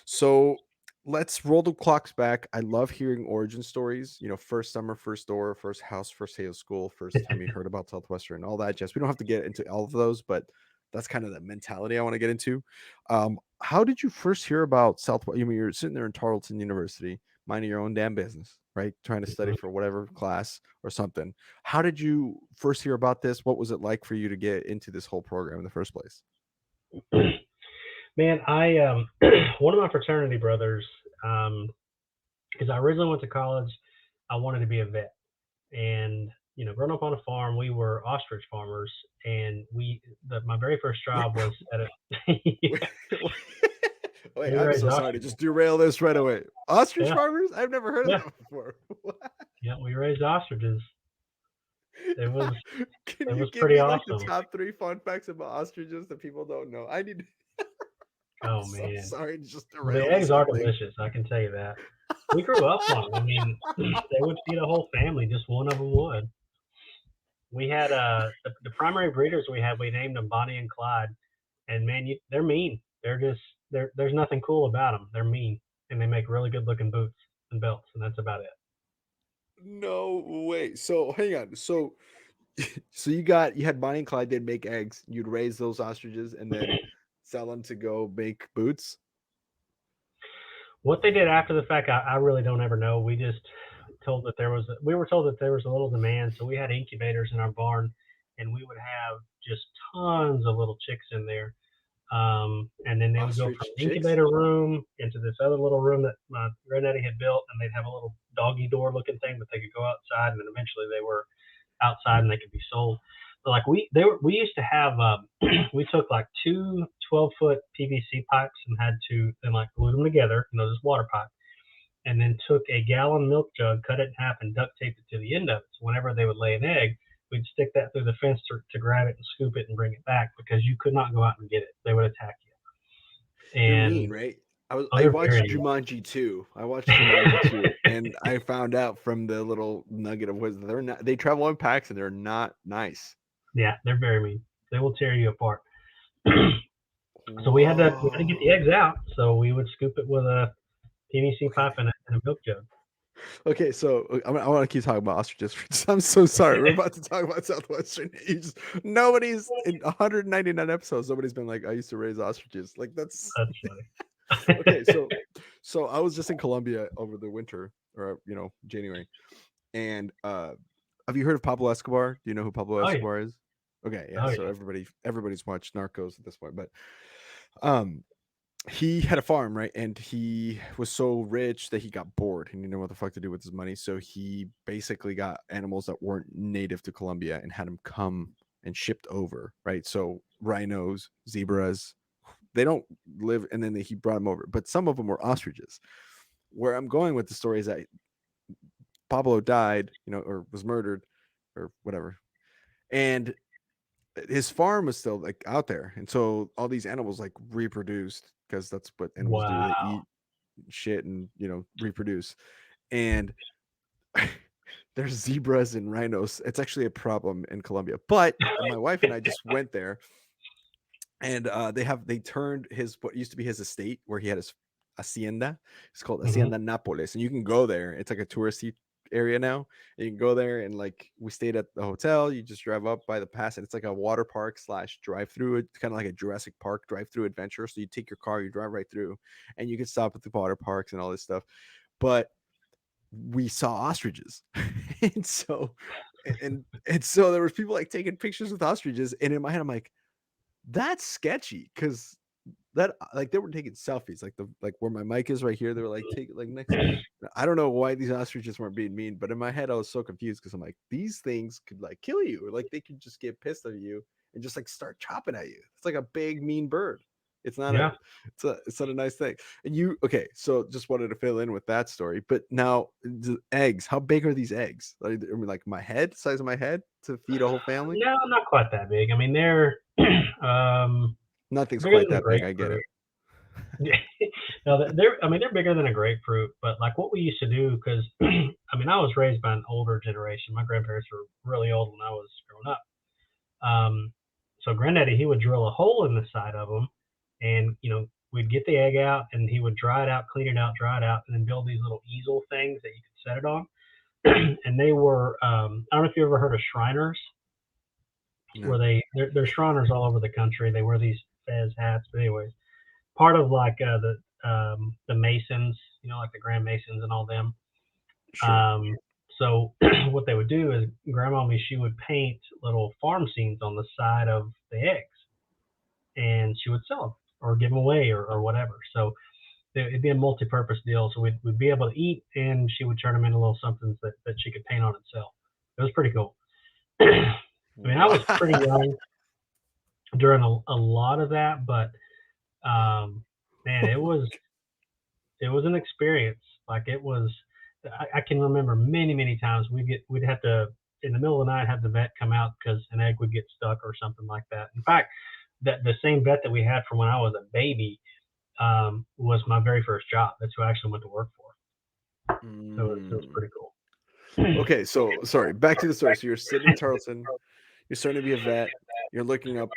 So let's roll the clocks back. I love hearing origin stories. You know, first summer, first door, first house, first day of school, first time you heard about Southwestern, all that jazz. We don't have to get into all of those, but that's kind of the mentality I want to get into. How did you first hear about Southwestern? I mean, you're sitting there in Tarleton University, minding your own damn business, right? Trying to study for whatever class or something. How did you first hear about this? What was it like for you to get into this whole program in the first place? Man, I one of my fraternity brothers, because I originally went to college, I wanted to be a vet, and you know, growing up on a farm, we were ostrich farmers, and my very first job was at a. Wait, I'm so sorry to just derail this right away. Ostrich farmers? I've never heard of that before. Yeah, we raised ostriches. It was Can it you was give pretty me awesome. like the top 3 fun facts about ostriches that people don't know? I need. Oh man, so sorry to just derail. The eggs are delicious. I can tell you that. We grew up on them. I mean, they would feed a whole family. Just one of them would. We had the primary breeders we had. We named them Bonnie and Clyde. And man, they're mean. There's nothing cool about them. They're mean, and they make really good looking boots and belts, and that's about it. No way. So hang on. So you had Bonnie and Clyde. They'd make eggs. You'd raise those ostriches and then sell them to go make boots. What they did after the fact, I really don't ever know. We just we were told that there was a little demand, so we had incubators in our barn, and we would have just tons of little chicks in there. And then they would go from the incubator room into this other little room that my granddaddy had built, and they'd have a little doggy door looking thing that they could go outside, and then eventually they were outside and they could be sold. But like we used to have we took like 2 12-foot PVC pipes and had to then like glue them together, you know, just water pipe, and then took a gallon milk jug, cut it in half, and duct taped it to the end of it. So whenever they would lay an egg, we'd stick that through the fence to grab it and scoop it and bring it back, because you could not go out and get it. They would attack you. And they're mean, right? I watched Jumanji 2. I watched Jumanji 2, and I found out from the little nugget of wisdom they travel in packs and they're not nice. Yeah, they're very mean. They will tear you apart. So we had to get the eggs out. So we would scoop it with a PVC pipe and a milk jug. Okay, so I want to keep talking about ostriches. I'm so sorry. We're about to talk about Southwestern. Nobody's in 199 episodes. Nobody's been like, I used to raise ostriches. Like that's funny. Okay, so I was just in Colombia over the winter, or January, and have you heard of Pablo Escobar? Do you know who Pablo Escobar is? Okay, yeah. So everybody's watched Narcos at this point, but he had a farm, right? And he was so rich that he got bored and he didn't know what the fuck to do with his money. So he basically got animals that weren't native to Colombia and had them come and shipped over, right? So rhinos, zebras, they don't live, and then he brought them over. But some of them were ostriches. Where I'm going with the story is that Pablo died, or was murdered, or whatever, and his farm was still like out there, and so all these animals like reproduced because that's what animals do. They Wow. eat shit and reproduce. And there's zebras and rhinos. It's actually a problem in Colombia. But my wife and I just went there, and they turned what used to be his estate where he had his hacienda. It's called Mhm. Hacienda Nápoles, and you can go there. It's like a touristy area now. And you can go there, and like we stayed at the hotel. You just drive up by the pass, and it's like a water park / drive-through. It's kind of like a Jurassic Park drive-through adventure. So you take your car, you drive right through, and you can stop at the water parks and all this stuff. But we saw ostriches, and so there was people like taking pictures with ostriches, and in my head I'm like, that's sketchy, because that like they were taking selfies, like where my mic is right here. They were like taking like next. I don't know why these ostriches weren't being mean, but in my head I was so confused because I'm like, these things could like kill you, or like they could just get pissed at you and just like start chopping at you. It's like a big mean bird. It's not Yeah. it's not a nice thing. And okay, so just wanted to fill in with that story. But now the eggs, how big are these eggs? Like my head, size of my head to feed a whole family? No, not quite that big. I mean, they're Nothing's bigger quite than a that big. I get it. grapefruit. No, they're bigger than a grapefruit. But like what we used to do, because I mean, I was raised by an older generation. My grandparents were really old when I was growing up. So Granddaddy, he would drill a hole in the side of them, and we'd get the egg out, and he would dry it out, clean it out, dry it out, and then build these little easel things that you could set it on. And they were, I don't know if you ever heard of Shriners, where No. they're Shriners all over the country. They wear these fez hats, but anyways, part of like the Masons, like the Grand Masons and all them. Sure. So what they would do is grandmommy, she would paint little farm scenes on the side of the eggs, and she would sell them or give them away or whatever. So it'd be a multi-purpose deal. So we'd be able to eat, and she would turn them into little somethings that she could paint on and sell. It was pretty cool. I mean, I was pretty young during a lot of that, but man, it was an experience. Like it was, I can remember many times we'd have to, in the middle of the night, have the vet come out because an egg would get stuck or something like that. In fact, that the same vet that we had from when I was a baby was my very first job. That's who I actually went to work for. So it was pretty cool. Okay, so sorry, back to the story. So you're sitting in Tarleton, you're starting to be a vet, you're looking up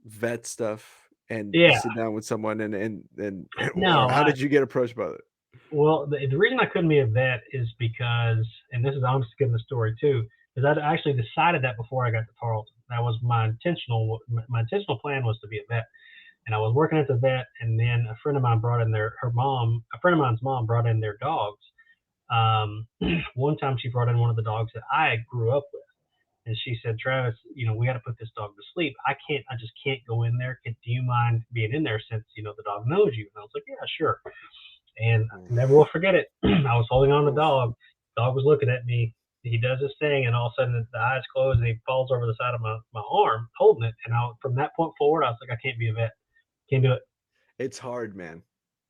vet stuff, and you Yeah. sit down with someone, and No, how did you get approached by it? well, the reason I couldn't be a vet is because, and this is, I'm just giving the story too, is I actually decided that before I got to Tarleton. That was my intentional plan was to be a vet. And I was working at the vet, and then a friend of mine brought in a friend of mine's mom brought in their dogs. One time she brought in one of the dogs that I grew up with. And she said, Travis, we got to put this dog to sleep. I just can't go in there. Do you mind being in there since, the dog knows you? And I was like, yeah, sure. And I never will forget it. I was holding on to the dog. Dog was looking at me. He does his thing, and all of a sudden the eyes close, and he falls over the side of my arm, holding it. And from that point forward, I was like, I can't be a vet. Can't do it. It's hard, man.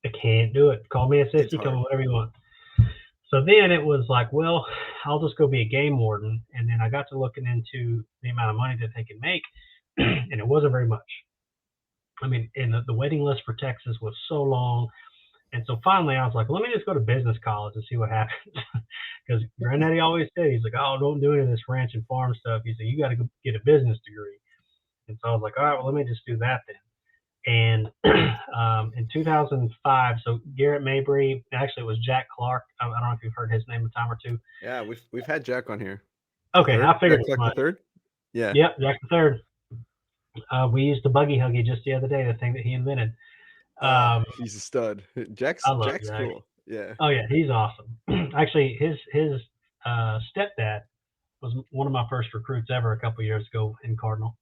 I can't do it. Call me a It's sissy, call me hard. whatever you want. So then it was like, well, I'll just go be a game warden. And then I got to looking into the amount of money that they can make, and it wasn't very much. I mean, and the waiting list for Texas was so long. And so finally I was like, let me just go to business college and see what happens. Because Granddaddy always said, he's like, oh, don't do any of this ranch and farm stuff. He said, you got to go get a business degree. And so I was like, all right, well, let me just do that then. And in 2005, so Garrett Mabry, actually it was Jack Clark. I don't know if you've heard his name a time or two. Yeah, we've had Jack on here. Okay, Third? I figured Jack as Clark much. the third? Yeah. Yep, Jack the third. We used the buggy huggy just the other day, the thing that he invented. He's a stud. Jack's Jack. cool. Yeah. Oh yeah, he's awesome. Actually, his stepdad was one of my first recruits ever a couple years ago in Cardinal.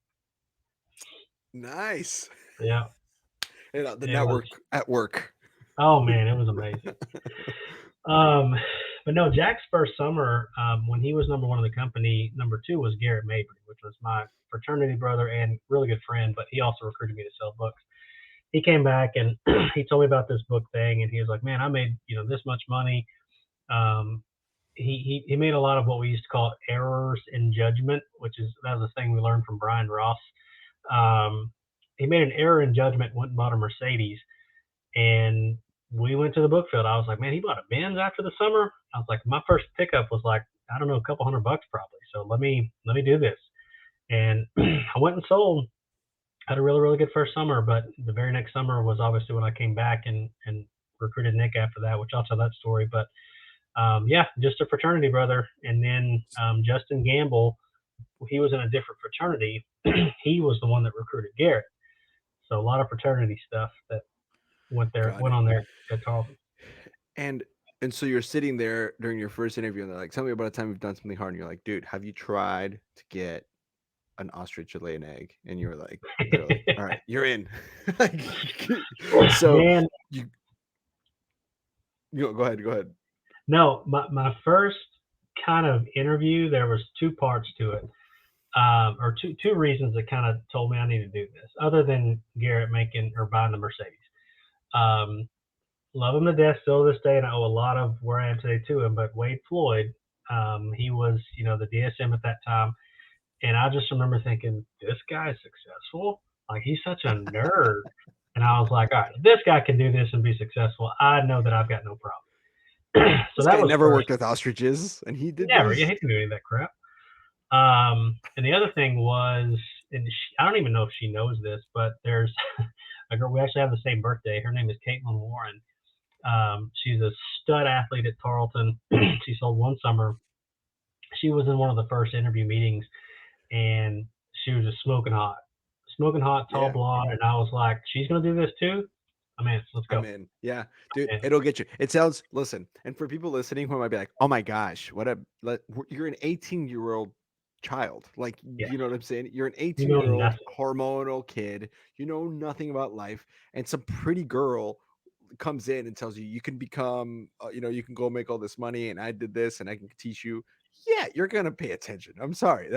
Nice. Yeah. The It network at work. Oh man, it was amazing. But no, Jack's first summer, when he was number one in the company, number two was Garrett Mabry, which was my fraternity brother and really good friend, but he also recruited me to sell books. He came back and he told me about this book thing, and he was like, "Man, I made this much money." Um, he made a lot of what we used to call errors in judgment, that was a thing we learned from Brian Ross. Um, he made an error in judgment, went and bought a Mercedes, and we went to the book field. I was like, man, he bought a Benz after the summer. I was like, my first pickup was like, I don't know, a couple $100 probably. So let me do this. And I went and sold. Had a really, really good first summer, but the very next summer was obviously when I came back and recruited Nick after that, which I'll tell that story. But yeah, just a fraternity brother. And then Justin Gamble, he was in a different fraternity. He was the one that recruited Garrett. So a lot of fraternity stuff that went on there at Tarleton. And so you're sitting there during your first interview, and they're like, "Tell me about a time you've done something hard." And you're like, "Dude, have you tried to get an ostrich to lay an egg?" And you're like, "They're like, all right, you're in." Like, so Man, you go ahead. no, my first kind of interview, there was two parts to it, or two reasons that kind of told me I need to do this, other than Garrett making or buying the Mercedes. Love him to death still to this day, and I owe a lot of where I am today to him. But Wade Floyd, he was the DSM at that time, and I just remember thinking, this guy is successful. Like, he's such a nerd. And I was like, all right, if this guy can do this and be successful, I know that I've got no problem. So This that guy was never first. worked with ostriches, and he did Never. this? Yeah, he can do any of that crap. And the other thing was, and I don't even know if she knows this, but there's a girl, we actually have the same birthday. Her name is Caitlin Warren. She's a stud athlete at Tarleton. She sold one summer. She was in one of the first interview meetings, and she was just smoking hot, tall, Yeah. blonde. And I was like, she's going to do this too? I'm in. Let's go. I'm in. Yeah, dude, in. it'll get you. It sounds, listen, and for people listening who might be like, "Oh my gosh, you're an 18-year-old child." Like, Yes. you know what I'm saying? You're an You know 18-year-old nothing. hormonal kid. You know nothing about life, and some pretty girl comes in and tells you you can become, you can go make all this money, and I did this, and I can teach you. Yeah, you're gonna pay attention. I'm sorry.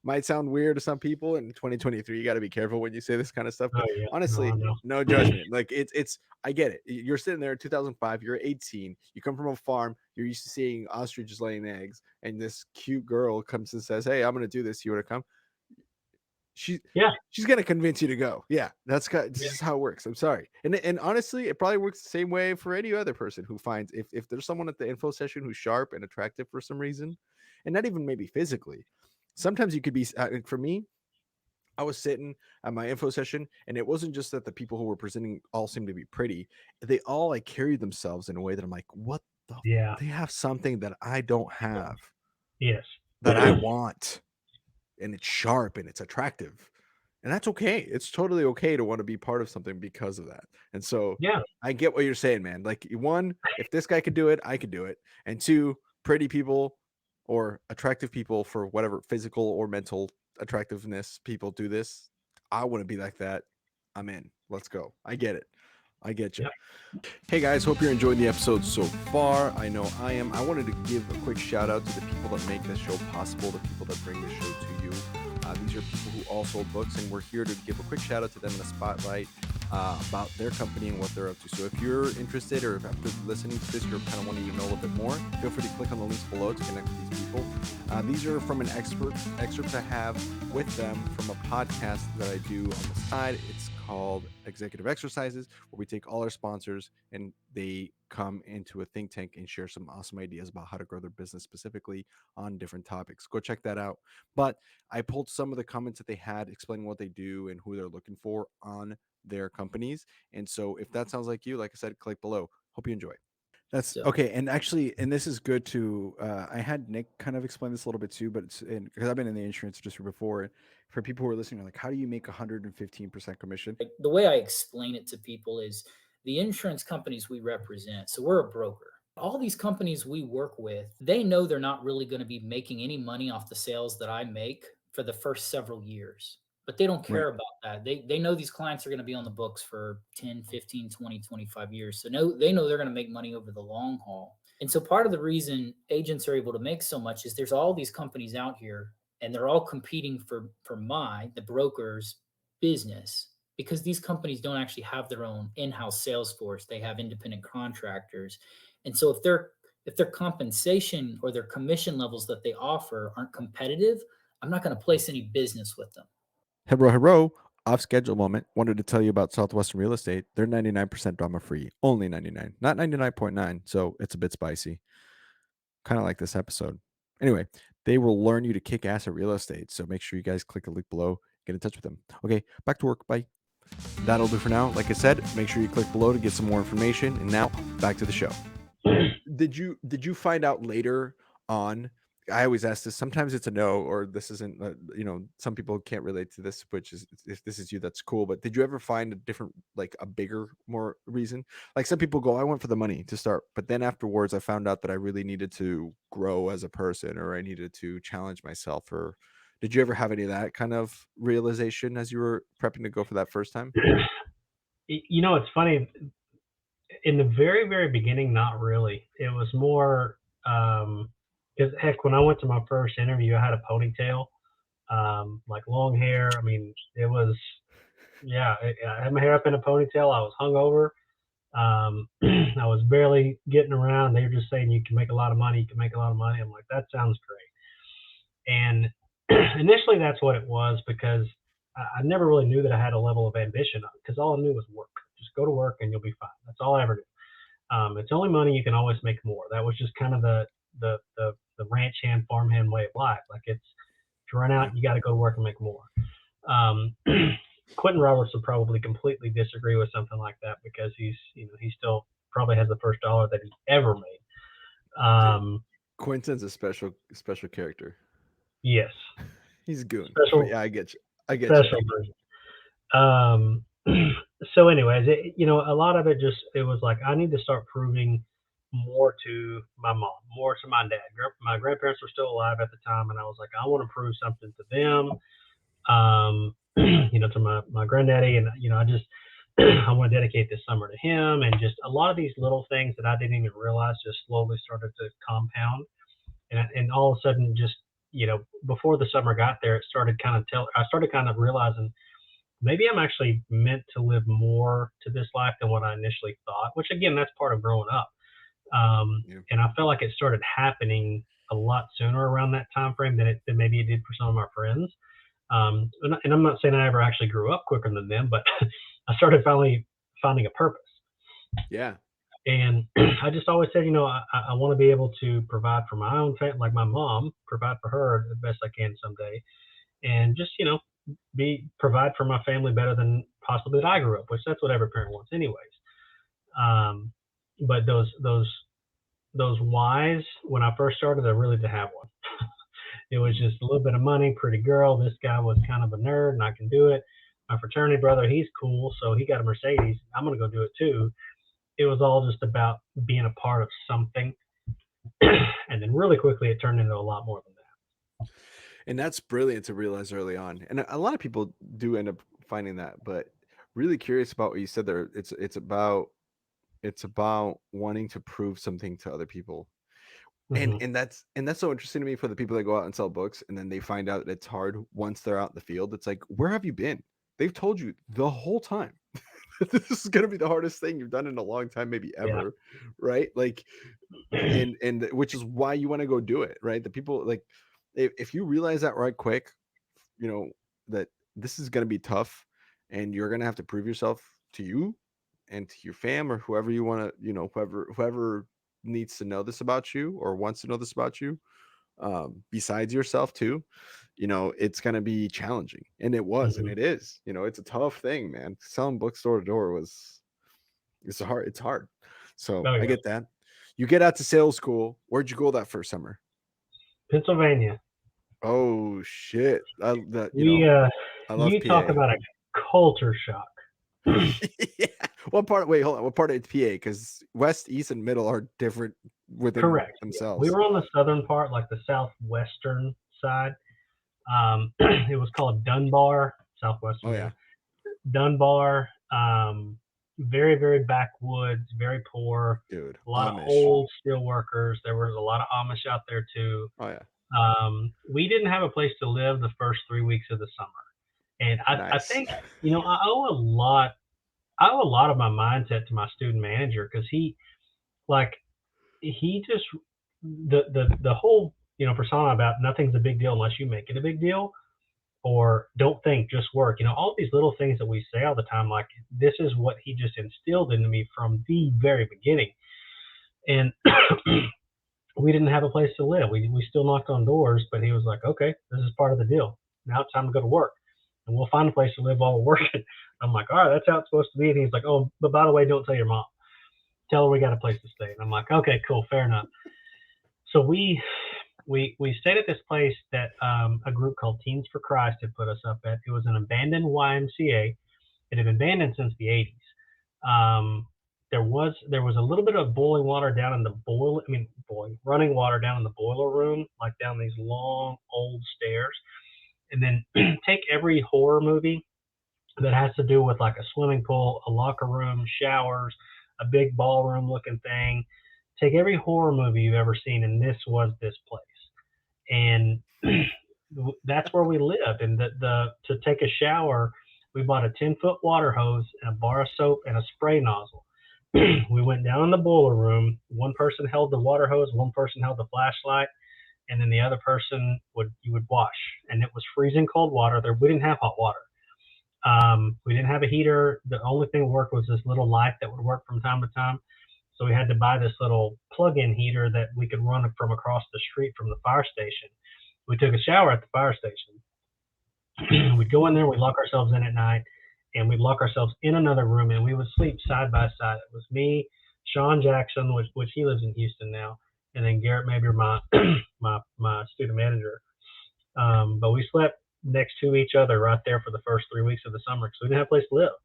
Might sound weird to some people. In 2023, you got to be careful when you say this kind of stuff. Oh, But yeah. honestly, No, no judgment. Like, it's I get it. You're sitting there in 2005. You're 18. You come from a farm. You're used to seeing ostriches laying eggs, and this cute girl comes and says, "Hey, I'm gonna do this. You want to come?" She's gonna convince you to go. Yeah, this is how it works. I'm sorry. And honestly, it probably works the same way for any other person who finds, if there's someone at the info session who's sharp and attractive for some reason, and not even maybe physically. Sometimes you could be, for me, I was sitting at my info session, and it wasn't just that the people who were presenting all seemed to be pretty. They all like carried themselves in a way that I'm like, what the? Yeah. They have something that I don't have, Yes. that I want, and it's sharp and it's attractive. And that's okay. It's totally okay to want to be part of something because of that. And so Yeah. I get what you're saying, man. Like, one, if this guy could do it, I could do it. And two, pretty people or attractive people, for whatever physical or mental attractiveness people do this, I want to be like that. I'm in. Let's go. I get it. I get you. Yep. Hey guys, hope you're enjoying the episode so far. I know I am. I wanted to give a quick shout out to the people that make this show possible, the people that bring this show to you. These are people who all sold books, and we're here to give a quick shout out to them in a spotlight about their company and what they're up to. So if you're interested, or if after listening to this you're kind of wanting to know a little bit more, feel free to click on the links below to connect with these people. These are from an excerpt I have with them from a podcast that I do on the side. It's called Executive Exercises, where we take all our sponsors and they come into a think tank and share some awesome ideas about how to grow their business, specifically on different topics. Go check that out. But I pulled some of the comments that they had explaining what they do and who they're looking for on their companies. And so if that sounds like you, like I said, click below. Hope you enjoy. That's okay. And actually, and this is good to, I had Nick kind of explain this a little bit too, but it's because I've been in the insurance industry before. For people who are listening, like, how do you make 115% commission? The way I explain it to people is the insurance companies we represent. So we're a broker. All these companies we work with, they know they're not really going to be making any money off the sales that I make for the first several years. but they don't Right. care about that. They know these clients are going to be on the books for 10, 15, 20, 25 years. So they know they're going to make money over the long haul. And so part of the reason agents are able to make so much is there's all these companies out here and they're all competing for the broker's business, because these companies don't actually have their own in-house sales force. They have independent contractors. And so if their compensation or their commission levels that they offer aren't competitive, I'm not going to place any business with them. Hello, off schedule moment. Wanted to tell you about Southwestern Real Estate. They're 99% drama free, only 99, not 99.9. So it's a bit spicy, kind of like this episode. Anyway, they will learn you to kick ass at real estate. So make sure you guys click the link below, get in touch with them. Okay, back to work. Bye. That'll do for now. Like I said, make sure you click below to get some more information. And now back to the show. Did you find out later on? I always ask this. Sometimes it's a no, or this isn't. Some people can't relate to this, which is, if this is you, that's cool. But did you ever find a different, like a bigger, more reason? Like some people go, I went for the money to start, but then afterwards, I found out that I really needed to grow as a person, or I needed to challenge myself. Or did you ever have any of that kind of realization as you were prepping to go for that first time? It's funny. In the very, very beginning, not really. It was more, because heck, when I went to my first interview, I had a ponytail, like long hair. I mean, it was, I had my hair up in a ponytail. I was hungover. I was barely getting around. They were just saying, you can make a lot of money. You can make a lot of money. I'm like, that sounds great. And initially that's what it was, because I never really knew that I had a level of ambition, because all I knew was work. Just go to work and you'll be fine. That's all I ever do. It's only money. You can always make more. That was just kind of the ranch hand, farmhand way of life. Like, it's to run out, you got to go to work and make more. Quintin Roberts would probably completely disagree with something like that, because he still probably has the first dollar that he ever made. Quintin's a special character. Yes. He's a goon. Special, yeah, I get you. Special version. So anyways, a lot of it was like, I need to start proving more to my mom, more to my dad. My grandparents were still alive at the time, and I was like, I want to prove something to them, to my granddaddy, and I want to dedicate this summer to him. And just a lot of these little things that I didn't even realize just slowly started to compound, and all of a sudden, just before the summer got there, I started kind of realizing, maybe I'm actually meant to live more to this life than what I initially thought, which again, that's part of growing up. And I felt like it started happening a lot sooner around that time frame than maybe it did for some of my friends. And I'm not saying I ever actually grew up quicker than them, but I started finally finding a purpose. Yeah. And I just always said, I want to be able to provide for my own family, like my mom, provide for her the best I can someday. And just, provide for my family better than possibly that I grew up, which that's what every parent wants anyways. But those whys, when I first started, I really didn't have one. It was just a little bit of money, pretty girl. This guy was kind of a nerd and I can do it. My fraternity brother, he's cool, so he got a Mercedes. I'm going to go do it too. It was all just about being a part of something. And then really quickly, it turned into a lot more than that. And that's brilliant to realize early on. And a lot of people do end up finding that, but really curious about what you said there. It's about wanting to prove something to other people. Mm-hmm. And that's so interesting to me, for the people that go out and sell books and then they find out that it's hard once they're out in the field. It's like, where have you been? They've told you the whole time this is going to be the hardest thing you've done in a long time, maybe ever. Right? Like, and which is why you want to go do it, right? The people, like, if you realize that right quick, that this is going to be tough and you're going to have to prove yourself to you and to your fam, or whoever you want to, whoever needs to know this about you or wants to know this about you, besides yourself too, it's going to be challenging. And it was, Mm-hmm. and it is, it's a tough thing, man. Selling books door to door it's hard. So I get that. You get out to sales school. Where'd you go that first summer? Pennsylvania. Oh shit. I love you PA. talk about a culture shock. Yeah. What part of PA? Because West, East, and Middle are different within themselves. We were on the southern part, like the Southwestern side. It was called Dunbar. Southwestern. Oh yeah. Dunbar, very, very backwoods, very poor. Dude. A lot Amish. of old steel workers. There was a lot of Amish out there too. Oh yeah. We didn't have a place to live the first 3 weeks of the summer. And I Nice. think, I owe a lot of my mindset to my student manager, because he just, the whole, persona about nothing's a big deal unless you make it a big deal, or don't think, just work. All these little things that we say all the time, like, this is what he just instilled into me from the very beginning. And we didn't have a place to live. We still knocked on doors, but he was like, okay, this is part of the deal. Now it's time to go to work, and we'll find a place to live while we're working. I'm like, all right, that's how it's supposed to be. And he's like, oh, but by the way, don't tell your mom. Tell her we got a place to stay. And I'm like, okay, cool, fair enough. So we stayed at this place that a group called Teens for Christ had put us up at. It was an abandoned YMCA. It had been abandoned since the 80s. There was a little bit of running water down in the boiler room, like down these long old stairs. And then take every horror movie that has to do with like a swimming pool, a locker room, showers, a big ballroom looking thing. Take every horror movie you've ever seen, and this was this place. And that's where we lived. And to take a shower, we bought a 10-foot water hose and a bar of soap and a spray nozzle. We went down in the boiler room. One person held the water hose, one person held the flashlight, and then the other person you would wash. And it was freezing cold water there. We didn't have hot water. We didn't have a heater. The only thing that worked was this little light that would work from time to time. So we had to buy this little plug-in heater that we could run from across the street from the fire station. We took a shower at the fire station. We'd go in there, we'd lock ourselves in at night, and we'd lock ourselves in another room, and we would sleep side by side. It was me, Sean Jackson, which he lives in Houston now, and then Garrett Mabry, my my student manager. But we slept next to each other right there for the first 3 weeks of the summer, because we didn't have a place to live.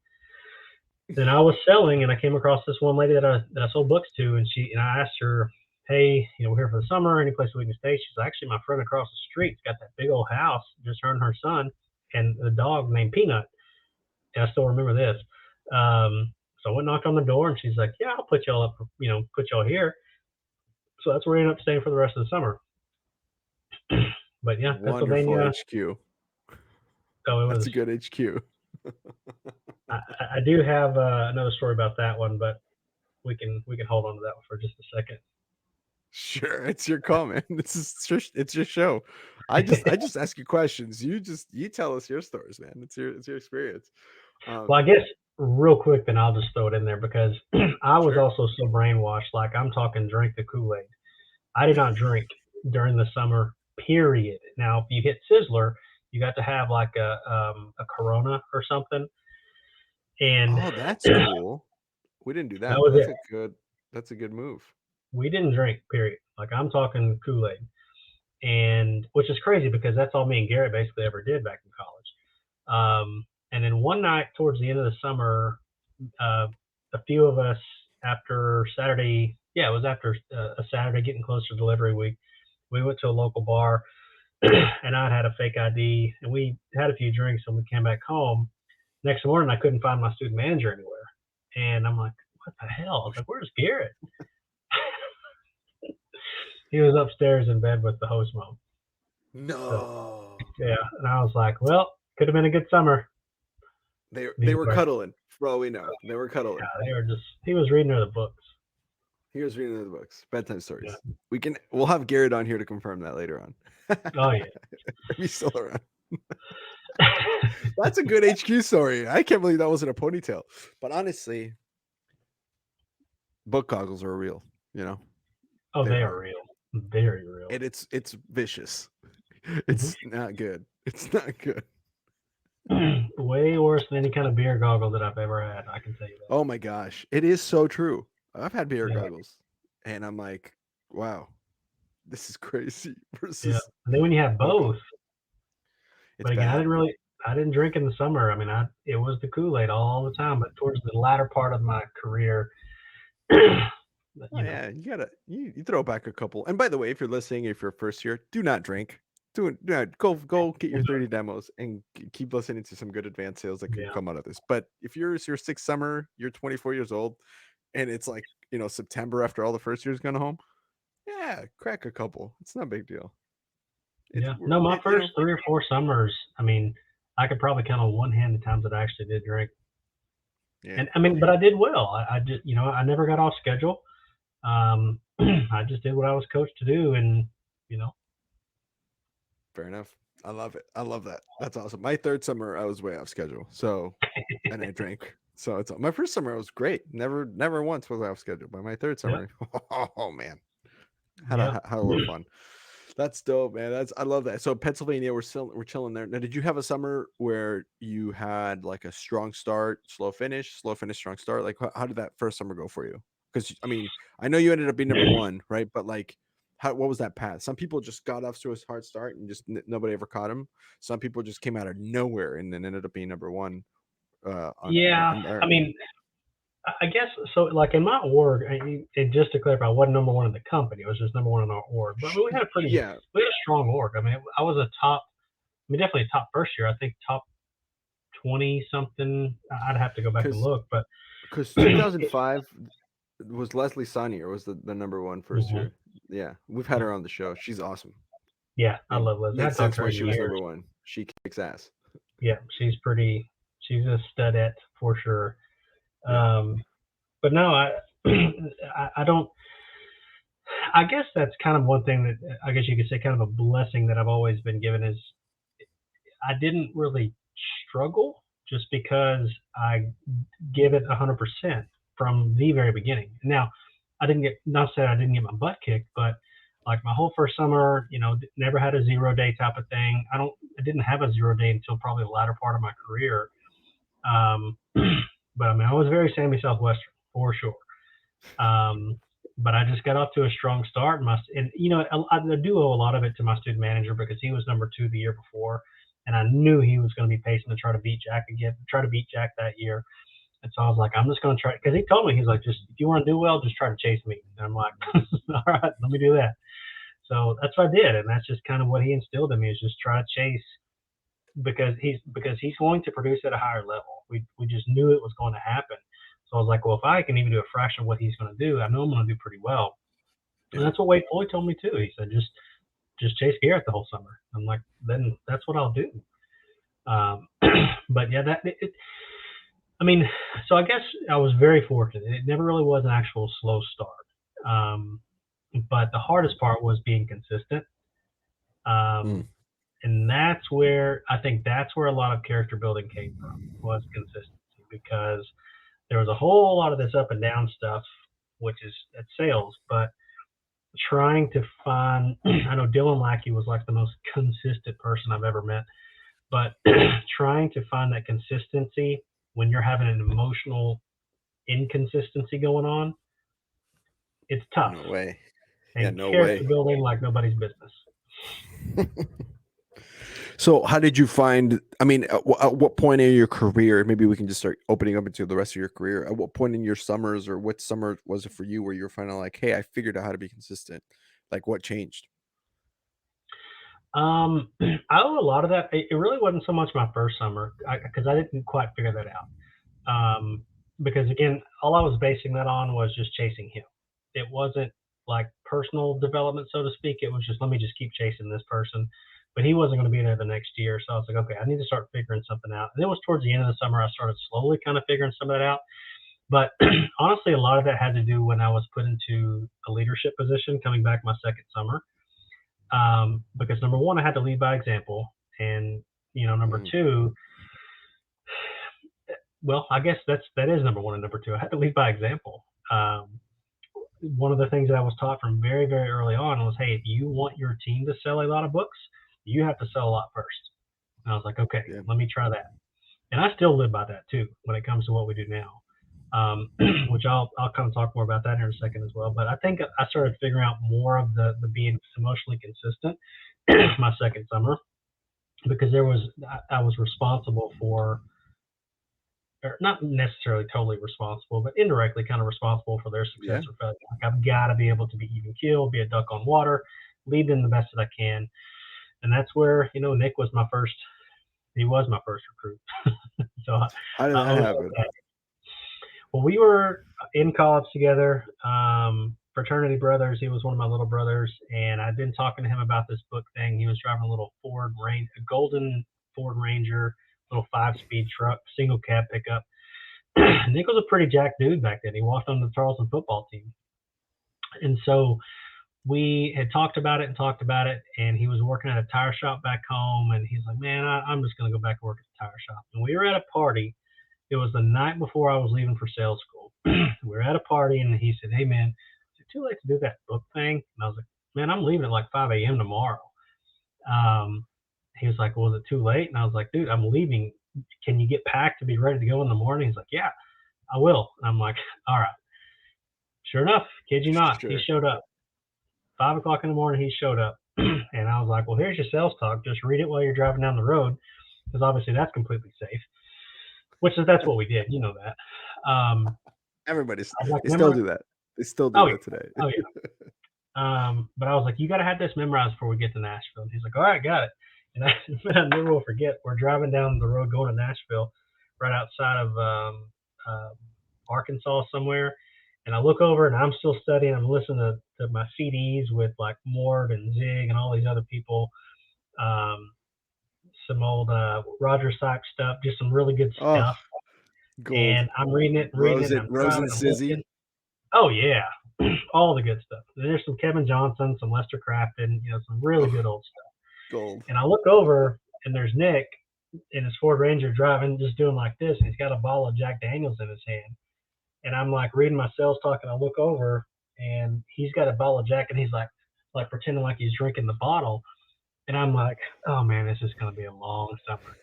Then I was selling, and I came across this one lady that I sold books to, and I asked her, hey, we're here for the summer, any place we can stay? She's actually my friend across the street's got that big old house, just her and her son, and a dog named Peanut. And I still remember this. So I went and knocked on the door, and she's like, yeah, I'll put y'all up, put y'all here. So that's where we ended up staying for the rest of the summer. But yeah, wonderful Pennsylvania. HQ. So that's a good HQ. I do have another story about that one, but we can hold on to that one for just a second. Sure, it's your comment. It's your show. I just ask you questions. You tell us your stories, man. It's your experience. Well, I guess real quick, then I'll just throw it in there, because I was also so brainwashed. Like, I'm talking drink the Kool-Aid. I did not drink during the summer, period. Now, if you hit Sizzler, you got to have like a Corona or something. And that's cool. We didn't do that. That's a good move. We didn't drink, period. Like, I'm talking Kool-Aid, and which is crazy, because that's all me and Garrett basically ever did back in college. And then one night towards the end of the summer, a few of us, after Saturday, it was after a Saturday getting close to delivery week, we went to a local bar, and I'd had a fake ID, and we had a few drinks, and we came back home. Next morning, I couldn't find my student manager anywhere. And I'm like, what the hell? I was like, where's Garrett? He was upstairs in bed with the host mom. No. So, yeah. And I was like, well, could have been a good summer. They were cuddling. For all we know. They were cuddling. Yeah, he was reading her the books. He was reading the books. Bedtime stories. Yeah. We'll have Garrett on here to confirm that later on. Oh yeah. If he's still around. That's a good HQ story. I can't believe that wasn't a ponytail. But honestly, book goggles are real, Oh, they are real. Very real. And it's vicious. It's not good. It's not good. Way worse than any kind of beer goggle that I've ever had. I can tell you that. Oh my gosh. It is so true. I've had beer goggles, and I'm like, wow, this is crazy. And then when you have both, but again, I didn't drink in the summer. I mean, it was the Kool-Aid all the time, but towards the latter part of my career, you throw back a couple. And by the way, if you're listening, if you're first year, do not drink. Go get your 30 demos and keep listening to some good advanced sales that can come out of this. But if you're your sixth summer, you're 24 years old, and it's like, September after all the first year's gone home, crack a couple. It's not a big deal. No, my first 3 or 4 summers, I mean, I could probably count on one hand the times that I actually did drink. Yeah. And I mean, but I did well. I just, I never got off schedule. I just did what I was coached to do, and Fair enough. I love it. I love that. That's awesome. My third summer, I was way off schedule. So, and I drank. So it's my first summer. It was great. Never once was I off schedule. By my third summer, oh man, had a lot of fun. That's dope, man. I love that. So Pennsylvania, we're chilling there. Now, did you have a summer where you had like a strong start, slow finish, strong start? Like, how did that first summer go for you? Because I mean, I know you ended up being number one, right? But like, what was that path? Some people just got off to a hard start and just nobody ever caught them. Some people just came out of nowhere and then ended up being number one. I mean, I guess so. Like in my org, and just to clarify, I wasn't number one in the company. It was just number one in our org. But we had a we had a strong org. I mean, I was definitely a top first year. I think top 20 something. I'd have to go back and look, but because 2005 was Leslie Saunier was the number one first year. Yeah, we've had her on the show. She's awesome. Yeah, I love Leslie. Makes sense why she was number one. She kicks ass. Yeah, she's a studette for sure. But no, I don't. I guess that's kind of one thing that I guess you could say kind of a blessing that I've always been given is I didn't really struggle just because I give it 100% from the very beginning. Now, I didn't get my butt kicked, but like my whole first summer, never had a 0 day type of thing. I didn't have a 0 day until probably the latter part of my career. But I mean, I was very Sammy Southwestern for sure. But I just got off to a strong start, and I do owe a lot of it to my student manager because he was number 2 the year before, and I knew he was going to be pacing to try to beat Jack that year. And so I was like, I'm just going to try, because he told me, he's like, just if you want to do well, just try to chase me. And I'm like, all right, let me do that. So that's what I did, and that's just kind of what he instilled in me is just try to chase. Because he's going to produce at a higher level. We just knew it was going to happen. So I was like, well, if I can even do a fraction of what he's going to do, I know I'm going to do pretty well. And that's what Wade Floyd told me too. He said, just chase Garrett the whole summer. I'm like, then that's what I'll do. But yeah, so I guess I was very fortunate. It never really was an actual slow start. But the hardest part was being consistent. And that's where a lot of character building came from, was consistency, because there was a whole lot of this up and down stuff, which is at sales, but trying to find, I know Dylan Lackey was like the most consistent person I've ever met, but trying to find that consistency when you're having an emotional inconsistency going on, it's tough. No way. And character building like nobody's business. So how did you find, I mean, at what point in your career, maybe we can just start opening up into the rest of your career. At what point in your summers, or what summer was it for you where you were finally like, hey, I figured out how to be consistent? Like, what changed? I owe a lot of that. It really wasn't so much my first summer because I didn't quite figure that out. Because again, all I was basing that on was just chasing him. It wasn't like personal development, so to speak. It was just, let me just keep chasing this person. But he wasn't going to be there the next year. So I was like, okay, I need to start figuring something out. And it was towards the end of the summer, I started slowly kind of figuring some of that out. But honestly, a lot of that had to do when I was put into a leadership position coming back my second summer. Because number one, I had to lead by example. And, number two, well, I guess that is number one and number two. I had to lead by example. One of the things that I was taught from very, very early on was, hey, if you want your team to sell a lot of books, you have to sell a lot first. And I was like, okay, let me try that. And I still live by that too when it comes to what we do now, which I'll kind of talk more about that in a second as well. But I think I started figuring out more of the being emotionally consistent my second summer, because I was responsible for, or not necessarily totally responsible, but indirectly kind of responsible for their success or failure. Like, I've got to be able to be even keeled, be a duck on water, lead them the best that I can. And that's where, you know, Nick was my first recruit. So How did that always happen? that. Well, we were in college together, fraternity brothers. He was one of my little brothers, and I'd been talking to him about this book thing. He was driving a little a golden Ford Ranger, little 5-speed truck, single cab pickup. Nick was a pretty jacked dude back then. He walked on the Charleston football team. And so we had talked about it, and he was working at a tire shop back home, and he's like, man, I'm just going to go back and work at the tire shop. And we were at a party. It was the night before I was leaving for sales school. We were at a party, and he said, hey, man, is it too late to do that book thing? And I was like, man, I'm leaving at like 5 a.m. tomorrow. He was like, well, is it too late? And I was like, dude, I'm leaving. Can you get packed to be ready to go in the morning? He's like, yeah, I will. And I'm like, all right. Sure enough, kid you not, Sure. he showed up. 5 o'clock in the morning, he showed up. And I was like, well, here's your sales talk. Just read it while you're driving down the road, because obviously that's completely safe. That's what we did. You know that. Everybody's like, they still do that. They still do that today. Oh yeah. But I was like, you got to have this memorized before we get to Nashville. And he's like, all right, got it. And I never will forget. We're driving down the road going to Nashville, right outside of Arkansas somewhere. And I look over and I'm still studying. I'm listening to my CDs with like Mort and Zig and all these other people. Some old Roger Sykes stuff, just some really good stuff. Gold. And I'm reading it, Rose and I'm and driving, Sizzy. Oh yeah, all the good stuff. There's some Kevin Johnson, some Lester Crafton, you know, some really good old stuff. Gold. And I look over and there's Nick in his Ford Ranger driving, just doing like this, and he's got a bottle of Jack Daniels in his hand. And I'm like reading my sales talk, and I look over and he's got a bottle of Jack, and he's like pretending like he's drinking the bottle. And I'm like, oh man, this is gonna be a long summer.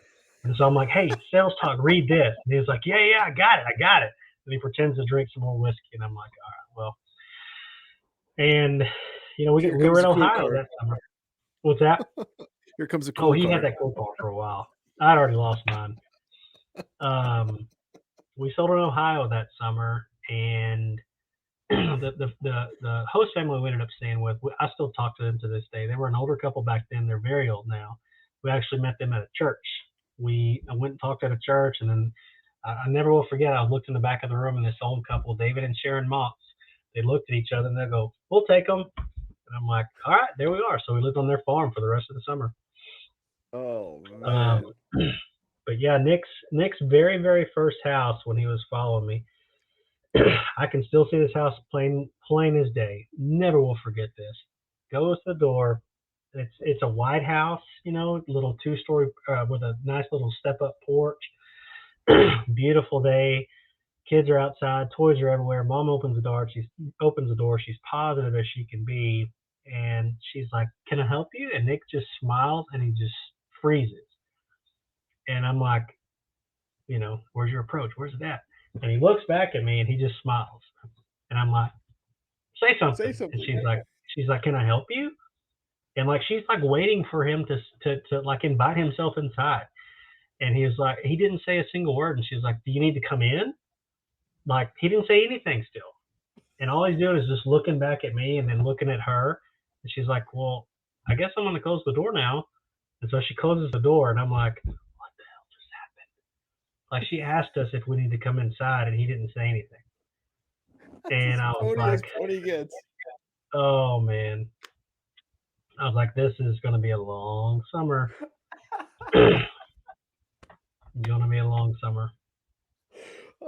And so I'm like, hey, sales talk, read this. And he's like, yeah, I got it. And he pretends to drink some more whiskey, and I'm like, all right, well. And you know, we were in Ohio that summer. What's that? Here comes a cool he card. had that cool card for a while. I'd already lost mine. We sold in Ohio that summer, and the host family we ended up staying with, I still talk to them to this day. They were an older couple back then. They're very old now. We actually met them at a church. I went and talked at a church, and then I never will forget. I looked in the back of the room, and this old couple, David and Sharon Motz, they looked at each other and they go, "We'll take them." And I'm like, "All right, there we are." So we lived on their farm for the rest of the summer. Oh man. But yeah, Nick's very, very first house when he was following me. I can still see this house plain as day. Never will forget this. Goes to the door. It's a white house, you know, little 2-story with a nice little step-up porch. Beautiful day. Kids are outside. Toys are everywhere. Mom opens the door. She's positive as she can be, and she's like, "Can I help you?" And Nick just smiles and he just freezes. And I'm like, you know, "Where's your approach? Where's it at?" And he looks back at me and he just smiles. And I'm like, say something. And she's like, "Can I help you?" And like she's like waiting for him to like invite himself inside. And he was like, he didn't say a single word. And she's like, "Do you need to come in?" Like he didn't say anything still. And all he's doing is just looking back at me and then looking at her. And she's like, "Well, I guess I'm gonna close the door now." And so she closes the door, and I'm like, "What the hell just happened?" Like she asked us if we need to come inside, and he didn't say anything. And I was like, "Oh man." I was like, "This is gonna be a long summer." Gonna be a long summer.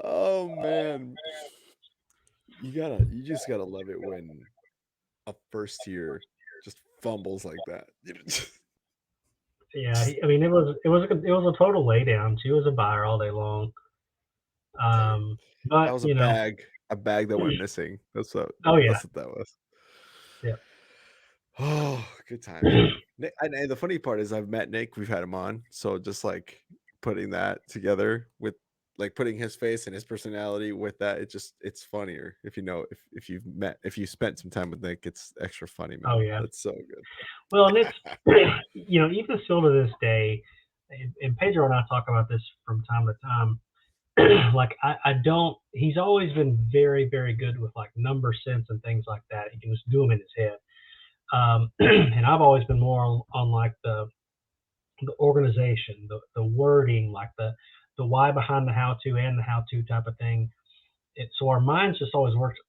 Oh man. You just gotta love it when a first year just fumbles like that. Yeah, I mean, it was a total laydown. She was a buyer all day long. But that was you know, a bag that went missing. That's what. Oh yeah, that's what that was. Yeah. Oh, good times, man. Nick, and the funny part is I've met Nick. We've had him on, so just like putting that together with like putting his face and his personality with that, it's funnier if you spent some time with Nick. It's extra funny, man. Oh yeah, that's so good. Well, and it's you know, even still to this day, and Pedro and I talk about this from time to time. Like I don't. He's always been very, very good with like number sense and things like that. He can just do them in his head. And I've always been more on like the organization, the wording, like the why behind the how to and the how to type of thing. So our minds just always worked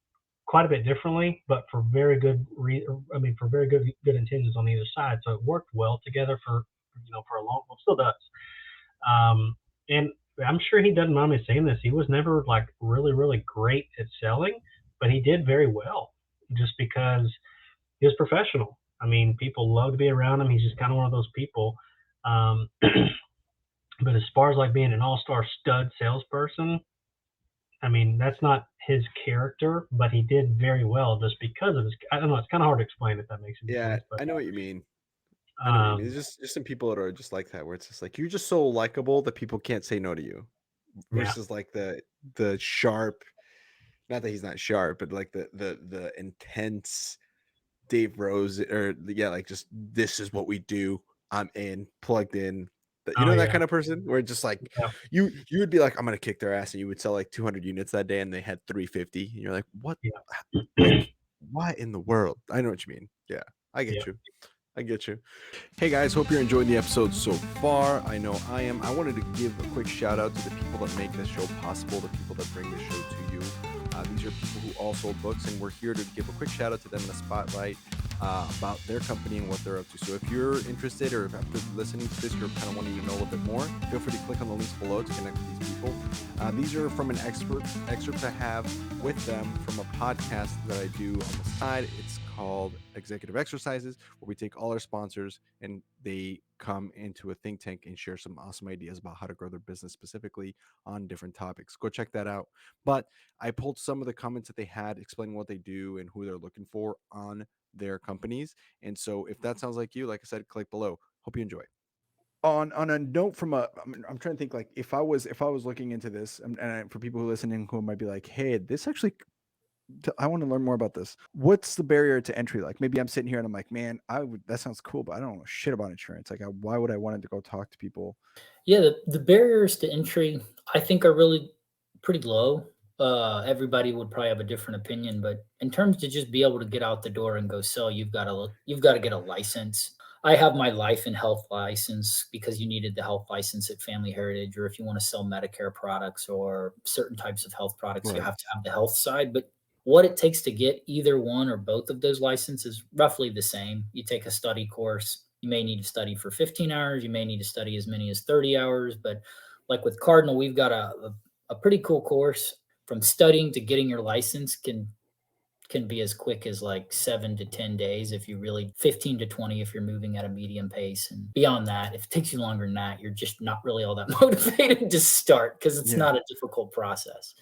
quite a bit differently, but for very good, for very good intentions on either side. So it worked well together for for a long, well, still does. And I'm sure he doesn't mind me saying this. He was never like really great at selling, but he did very well just because he was professional. I mean, people love to be around him. He's just kind of one of those people. But as far as like being an all-star stud salesperson, I mean, that's not his character, but he did very well just because of his. I don't know. It's kind of hard to explain if that makes any Yeah, sense. But I know what you mean. I know what you mean. um, It's just some people that are just like that, where it's just like you're just so likable that people can't say no to you. yeah, Versus like the sharp, not that he's not sharp, but like the intense Dave Rose, or yeah, like just this is what we do. I'm in, plugged in. You oh know that yeah, kind of person where it's just like yeah, you would be like, I'm gonna kick their ass, and you would sell like 200 units that day, and they had 350, and you're like, what? yeah, Like, why in the world? I know what you mean. Yeah, I yeah. get you. I get you. Hey guys, hope you're enjoying the episode so far. I know I am. I wanted to give a quick shout out to the people that make this show possible, the people that bring this show to you. These are people who all sold books, and we're here to give a quick shout out to them in a spotlight about their company and what they're up to. So if you're interested, or if after listening to this, you're kind of wanting to know a little bit more, feel free to click on the links below to connect with these people. These are from an excerpt I have with them from a podcast that I do on the side. It's called Executive Exercises, where we take all our sponsors and they come into a think tank and share some awesome ideas about how to grow their business, specifically on different topics. Go check that out. But I pulled some of the comments that they had explaining what they do and who they're looking for on their companies. And so if that sounds like you, like I said, click below. Hope you enjoy. On a note from I'm trying to think, like if I was looking into this, and for people who are listening who might be like, hey, this actually, I want to learn more about this. What's the barrier to entry? Like maybe I'm sitting here and I'm like, man, that sounds cool, but I don't know shit about insurance. Like why would I want to go talk to people? Yeah, the barriers to entry, I think, are really pretty low. Everybody would probably have a different opinion, but in terms to just be able to get out the door and go sell, you've got to get a license. I have my life and health license because you needed the health license at Family Heritage, or if you want to sell Medicare products or certain types of health products, you Right. have to have the health side. But what it takes to get either one or both of those licenses is roughly the same. You take a study course. You may need to study for 15 hours. You may need to study as many as 30 hours. But like with Cardinal, we've got a pretty cool course. From studying to getting your license can be as quick as like 7 to 10 days if you really 15 to 20 if you're moving at a medium pace. And beyond that, if it takes you longer than that, you're just not really all that motivated to start because it's not a difficult process.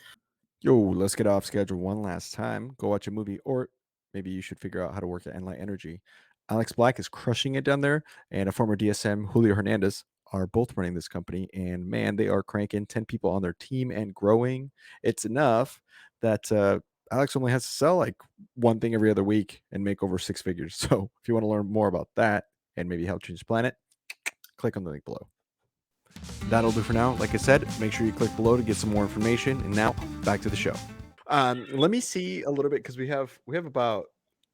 Yo, let's get off schedule one last time. Go watch a movie, or maybe you should figure out how to work at EnLight.Energy. Alex Black is crushing it down there, and a former DSM, Julio Hernandez, are both running this company. And man, they are cranking 10 people on their team and growing. It's enough that Alex only has to sell like one thing every other week and make over 6 figures. So if you want to learn more about that and maybe help change the planet, click on the link below. That'll do for now. Like I said, make sure you click below to get some more information. And now back to the show. Let me see a little bit, because we have about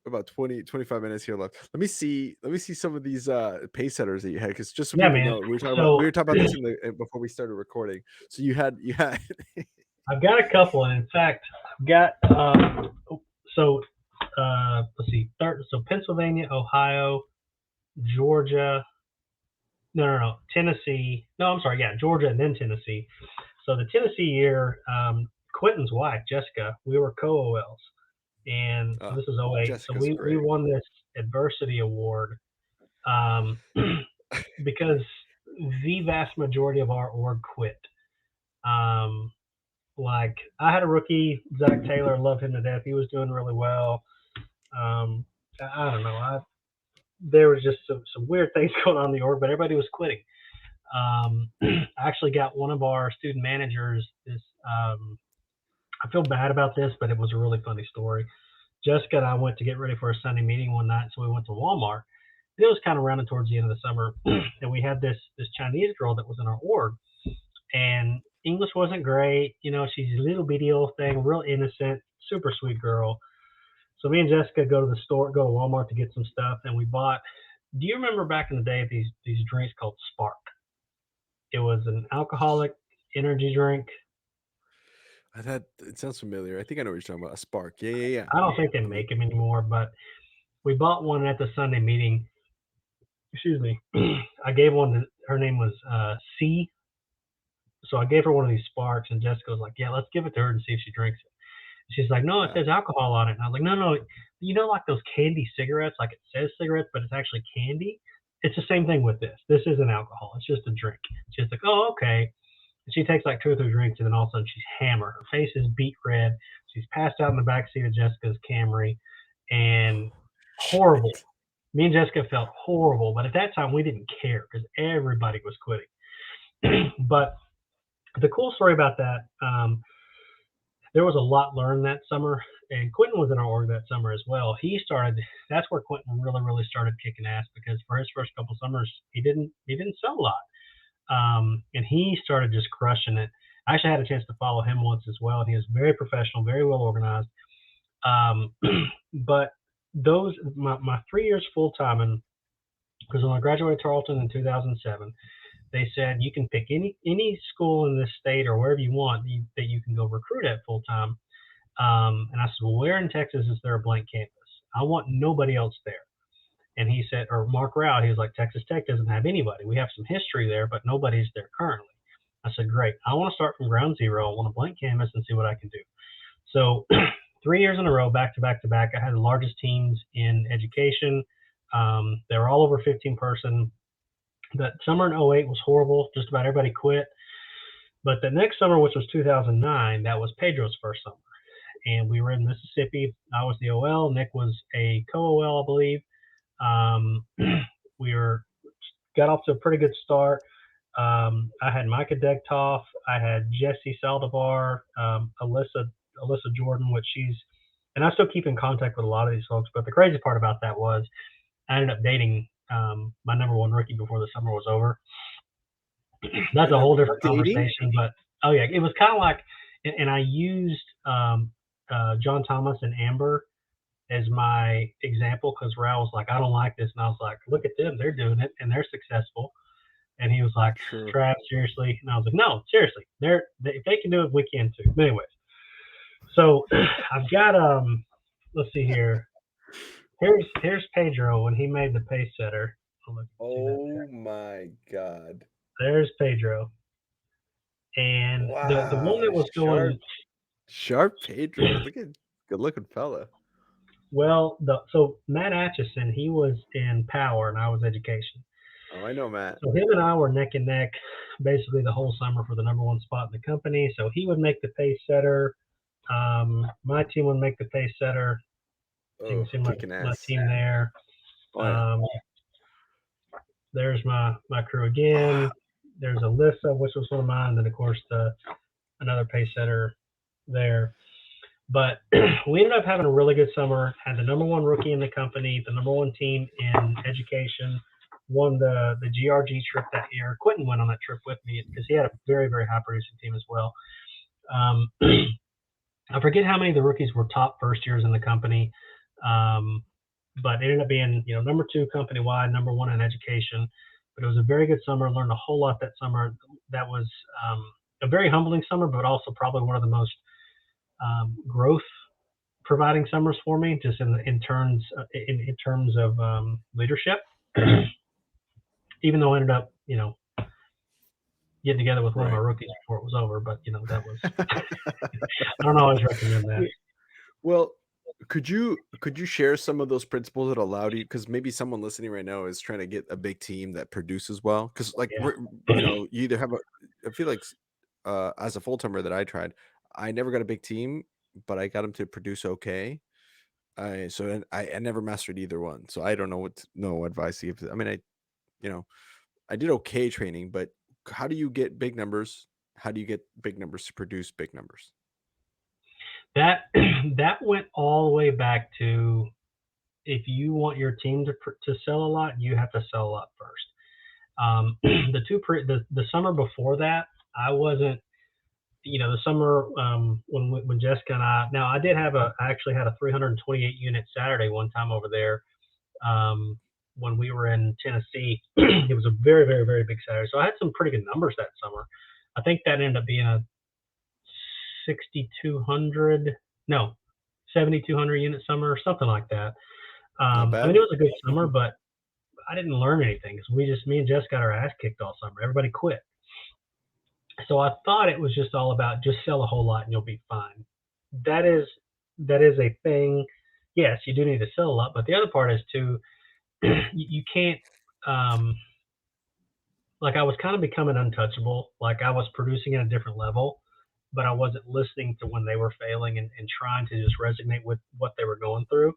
20-25 minutes here left. Let me see some of these PaceSetters that you had, because just so Yeah, people man. know, we were talking So about this before we started recording. So you had I've got a couple, and in fact, I've got let's see, so Pennsylvania, Ohio, Georgia, no, Tennessee. No, I'm sorry, yeah, Georgia and then Tennessee. So the Tennessee year, Quintin's wife, Jessica, we were co-OLs, and so this is 08. So Jessica's we great. won this adversity award because the vast majority of our org quit. Like I had a rookie, Zach Taylor, loved him to death. He was doing really well. I don't know. There was just some weird things going on in the org, but everybody was quitting. I actually got one of our student managers. I feel bad about this, but it was a really funny story. Jessica and I went to get ready for a Sunday meeting one night, so we went to Walmart. It was kind of rounding towards the end of the summer, and we had this Chinese girl that was in our org, and English wasn't great. You know, she's a little bitty old thing, real innocent, super sweet girl. So me and Jessica go to Walmart to get some stuff, and we bought. Do you remember back in the day these drinks called Spark? It was an alcoholic energy drink. It sounds familiar. I think I know what you're talking about. A Spark. Yeah. I don't think they make them anymore, but we bought one at the Sunday meeting. Excuse me. I gave one to her. Name was C. So I gave her one of these Sparks, and Jessica was like, "Yeah, let's give it to her and see if she drinks it." She's like, "No, it says alcohol on it." And I was like, "No, you know, like those candy cigarettes, like it says cigarettes, but it's actually candy. It's the same thing with this. This isn't alcohol. It's just a drink." She's like, "Oh, okay." And she takes like 2 or 3 drinks, and then all of a sudden she's hammered. Her face is beet red. She's passed out in the back seat of Jessica's Camry, and horrible. Me and Jessica felt horrible, but at that time we didn't care because everybody was quitting. But the cool story about that, there was a lot learned that summer, and Quintin was in our org that summer as well. That's where Quintin really started kicking ass, because for his first couple summers, he didn't sell a lot. And he started just crushing it. I actually had a chance to follow him once as well, and he was very professional, very well organized. But my 3 years full time, and because when I graduated Tarleton in 2007, they said you can pick any school in this state or wherever you want that you can go recruit at full time. And I said, well, where in Texas is there a blank campus? I want nobody else there. And he said, or Mark Rao, he was like, Texas Tech doesn't have anybody. We have some history there, but nobody's there currently. I said, great. I want to start from ground zero. I want a blank canvas and see what I can do. So 3 years in a row, back to back to back, I had the largest teams in education. They were all over 15 person. That summer in 08 was horrible. Just about everybody quit. But the next summer, which was 2009, that was Pedro's first summer. And we were in Mississippi. I was the OL. Nick was a co-OL, I believe. We got off to a pretty good start. I had Micah Degtoff. I had Jesse Saldivar, Alyssa Jordan, and I still keep in contact with a lot of these folks. But the crazy part about that was I ended up dating my number one rookie before the summer was over. That's a whole different conversation. But oh yeah, it was kind of like, and I used John Thomas and Amber as my example, because Rao was like, I don't like this, and I was like, look at them, they're doing it and they're successful. And he was like, Trav, seriously? And I was like, no, seriously, if they can do it, we can too. But anyways, so I've got let's see here. Here's Pedro when he made the pace setter. Oh my God. There's Pedro. And the one that was going sharp Pedro. Look at good looking fella. Well, so Matt Atchison, he was in power and I was education. Oh, I know Matt. So him and I were neck and neck basically the whole summer for the number one spot in the company. So he would make the pace setter. My team would make the pace setter. You can see my team there. There's my crew again. There's Alyssa, which was one of mine. And then, of course, another pace setter there. But we ended up having a really good summer, had the number one rookie in the company, the number one team in education, won the GRG trip that year. Quintin went on that trip with me because he had a very, very high producing team as well. I forget how many of the rookies were top first years in the company, but it ended up being, number 2 company wide, number 1 in education. But it was a very good summer. Learned a whole lot that summer. That was a very humbling summer, but also probably one of the most growth providing summers for me, just in terms of leadership. Even though I ended up, getting together with one of my rookies before it was over, but that was I don't always recommend that. Well, could you share some of those principles that allowed you, because maybe someone listening right now is trying to get a big team that produces well, because you either have I feel like as a full-timer that I tried, I never got a big team, but I got them to produce okay. I never mastered either one, so I don't know no advice to give. I mean, I did okay training, but how do you get big numbers? How do you get big numbers to produce big numbers? That went all the way back to, if you want your team to sell a lot, you have to sell a lot first. The summer before that, I wasn't the summer when Jessica and I actually had a 328 unit Saturday one time over there when we were in Tennessee. It was a very, very, very big Saturday. So I had some pretty good numbers that summer. I think that ended up being a 6,200, no, 7,200 unit summer or something like that. Not I bad. mean, it was a good summer, but I didn't learn anything because me and Jess got our ass kicked all summer. Everybody quit. So I thought it was just all about just sell a whole lot and you'll be fine. That is a thing. Yes, you do need to sell a lot, but the other part is too, you can't like I was kind of becoming untouchable. Like I was producing at a different level, but I wasn't listening to when they were failing and trying to just resonate with what they were going through.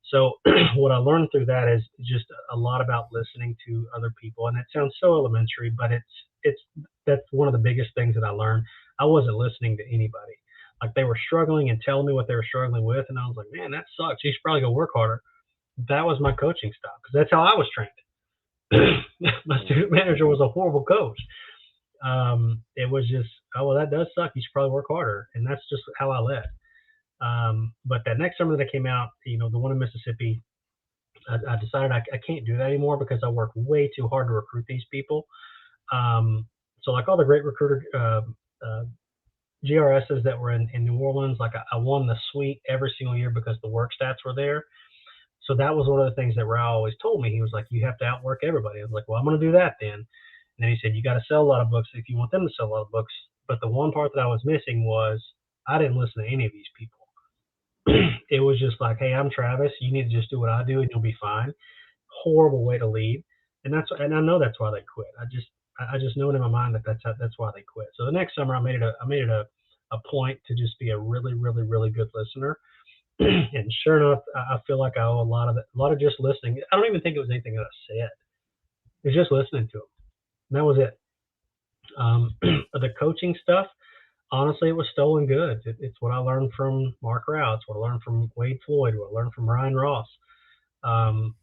So what I learned through that is just a lot about listening to other people. And it sounds so elementary, but that's one of the biggest things that I learned. I wasn't listening to anybody. Like they were struggling and telling me what they were struggling with, and I was like, man, that sucks. You should probably go work harder. That was my coaching style because that's how I was trained. My student manager was a horrible coach. It was just, oh well, that does suck. You should probably work harder, and that's just how I led. But that next summer that I came out, the one in Mississippi, I decided I can't do that anymore because I work way too hard to recruit these people. So like all the great recruiter GRSs that were in New Orleans, like I won the suite every single year because the work stats were there. So that was one of the things that Raul always told me. He was like, you have to outwork everybody. I was like, well, I'm going to do that then. And then he said, you got to sell a lot of books if you want them to sell a lot of books. But the one part that I was missing was I didn't listen to any of these people. It was just like, hey, I'm Travis. You need to just do what I do and you'll be fine. Horrible way to lead. And I know that's why they quit. I just know it in my mind that that's why they quit. So the next summer I made it a point to just be a really, really, really good listener. And sure enough, I feel like I owe a lot of just listening. I don't even think it was anything that I said. It was just listening to them. And that was it. The coaching stuff, honestly, it was stolen goods. It's what I learned from Mark Rao. It's what I learned from Wade Floyd. What I learned from Ryan Ross.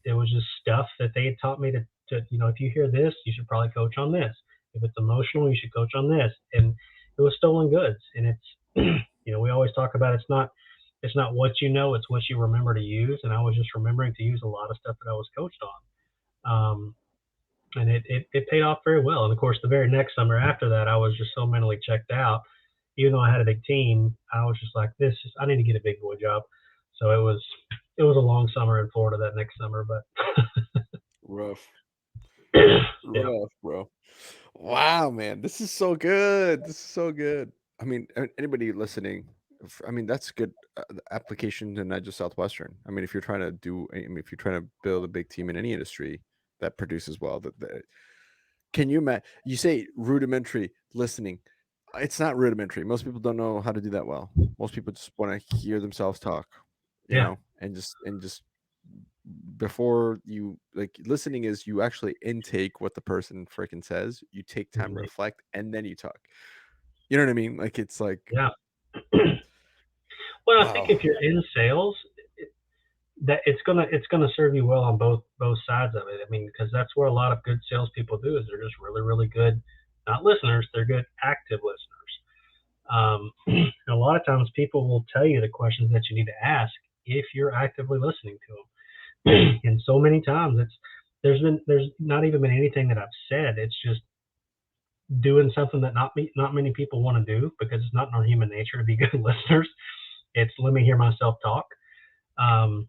It was just stuff that they had taught me to if you hear this, you should probably coach on this. If it's emotional, you should coach on this. And it was stolen goods. And it's we always talk about it's not what you know, it's what you remember to use. And I was just remembering to use a lot of stuff that I was coached on. And it paid off very well. And of course, the very next summer after that, I was just so mentally checked out. Even though I had a big team, I was just like, I need to get a big boy job. So it was a long summer in Florida that next summer, but Rough. yeah. Rough, bro. Wow, man. This is so good. This is so good. I mean, anybody listening, I mean, that's good application to not just Southwestern. I mean, if you're trying to build a big team in any industry that produces well, can you imagine? You say rudimentary listening. It's not rudimentary. Most people don't know how to do that well. Most people just want to hear themselves talk, and just before you listening is you actually intake what the person freaking says. You take time to reflect and then you talk. You know what I mean? Like it's like yeah. Well, I think if you're in sales, that it's gonna serve you well on both sides of it. I mean, because that's where a lot of good salespeople do is they're just really, really good, not listeners, they're good active listeners. And a lot of times people will tell you the questions that you need to ask if you're actively listening to them. And so many times there's not even been anything that I've said. It's just doing something that not many people want to do because it's not in our human nature to be good listeners. It's let me hear myself talk. And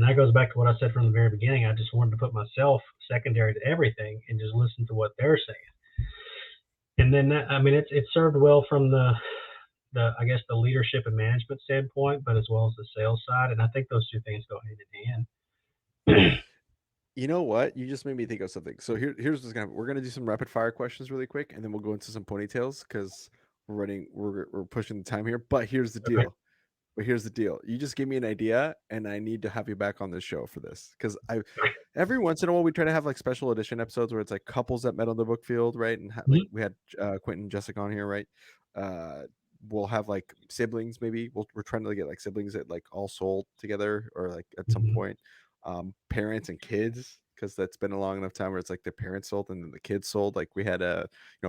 that goes back to what I said from the very beginning. I just wanted to put myself secondary to everything and just listen to what they're saying. And then it served well from the I guess the leadership and management standpoint, but as well as the sales side. And I think those two things go hand in hand. You know what? You just made me think of something. So here's what's gonna happen. We're gonna do some rapid fire questions really quick, and then we'll go into some ponytails because we're pushing the time here. But here's the deal. Okay. You just gave me an idea, and I need to have you back on the show for this because every once in a while we try to have like special edition episodes where it's like couples that met on the book field, right? And like we had Quintin and Jessica on here, right? We'll have like siblings, maybe we're trying to get like siblings that like all sold together or like at some point, parents and kids because that's been a long enough time where it's like the parents sold and then the kids sold. Like we had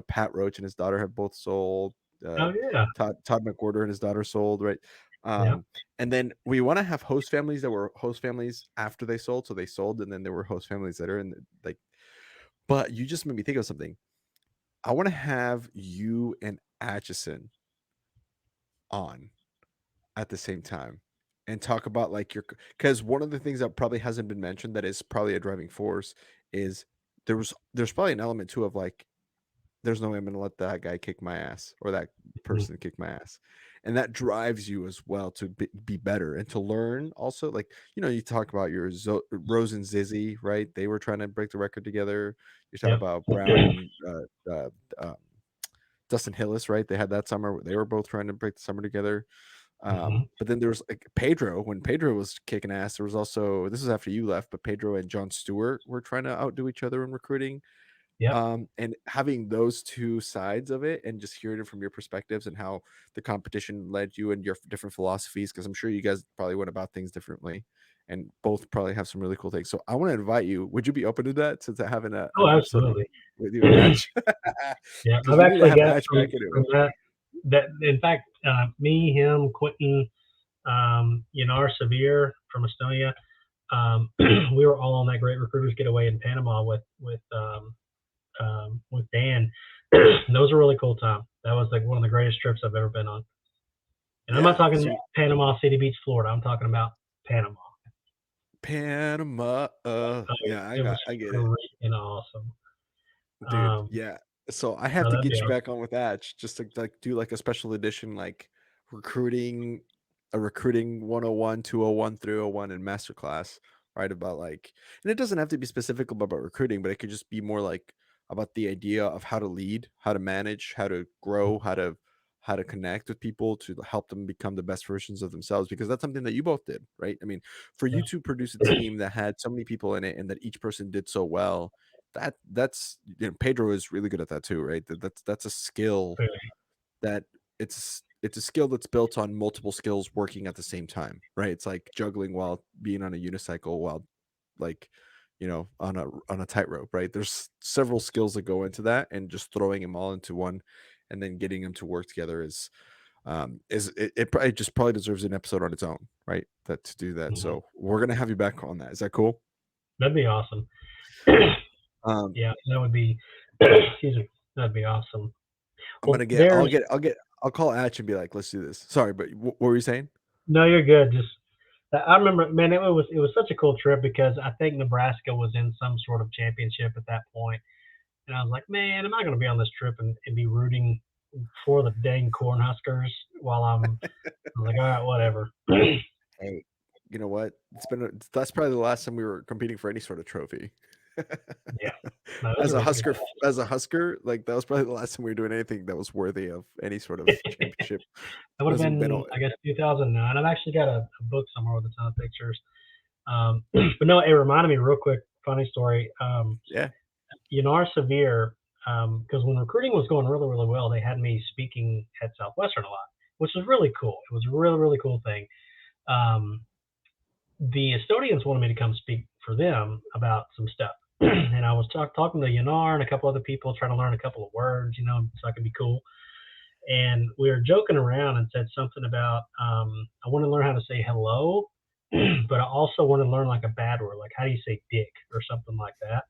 Pat Roach and his daughter have both sold. Oh yeah. Todd McWhorter and his daughter sold, right? Yeah. And then we want to have host families that were host families after they sold, so they sold, and then there were host families that are in like. But you just made me think of something. I want to have you and Atchison on at the same time and talk about like because one of the things that probably hasn't been mentioned that is probably a driving force is there's probably an element too of like there's no way I'm going to let that guy kick my ass or that person kick my ass. And that drives you as well to be better and to learn also. Like, you talk about your Rose and Zizzy, right? They were trying to break the record together. You talk Yep. about Brown and Dustin Hillis, right? They had that summer. They were both trying to break the summer together. But then there was like Pedro. When Pedro was kicking ass, there was also, this is after you left, but Pedro and John Stewart were trying to outdo each other in recruiting. Yep. And having those two sides of it and just hearing it from your perspectives and how the competition led you and your different philosophies, because I'm sure you guys probably went about things differently and both probably have some really cool things. So I want to invite you. Would you be open to that? To having an episode absolutely. with you and Atch? Yeah, 'Cause I've we need to actually have got Atch from, back into from it. that. In fact, me, him, Quintin, Yanar Severe from Estonia, we were all on that great recruiters getaway in Panama with Dan. Those were really cool time. That was like one of the greatest trips I've ever been on. And I'm not talking Panama City Beach, Florida. I'm talking about Panama. Panama. Yeah, I get it. And awesome. Dude, yeah. So I have no, to that'd get be you awesome. back on with Atch just to like do like a special edition like recruiting 101, 201, 301 and masterclass, right? About like, and it doesn't have to be specific about recruiting, but it could just be more like about the idea of how to lead, how to manage, how to grow, how to connect with people to help them become the best versions of themselves, because that's something that you both did, right? I mean, for you to produce a team that had so many people in it and that each person did so well, that's Pedro is really good at that too, right? That's a skill that it's a skill that's built on multiple skills working at the same time, right? It's like juggling while being on a unicycle while like on a tightrope, right? There's several skills that go into that, and just throwing them all into one and then getting them to work together is it probably deserves an episode on its own, right? That to do that. So we're gonna have you back on that. Is that cool? That'd be awesome. Yeah, that would be excuse me, that'd be awesome. I'm gonna get I'll call Atch and be like, let's do this. Sorry, but what were you saying? No, you're good. Just I remember, man, it was such a cool trip because I think Nebraska was in some sort of championship at that point, and I was like, man, am I going to be on this trip and be rooting for the dang Cornhuskers while I'm like, all right, whatever. Hey, you know what? That's probably the last time we were competing for any sort of trophy. Yeah. No, As a Husker, like that was probably the last time we were doing anything that was worthy of any sort of championship. That would have been, on- I guess, 2009. I've actually got a book somewhere with a ton of pictures. But no, it reminded me real quick, funny story. Yeah. Yanar Severe, because when recruiting was going really, really well, they had me speaking at Southwestern a lot, which was really cool. It was a really, really cool thing. The Estonians wanted me to come speak for them about some stuff. And I was talking to Yanar and a couple other people, trying to learn a couple of words, so I could be cool. And we were joking around and said something about, I want to learn how to say hello, but I also want to learn like a bad word, like how do you say dick or something like that.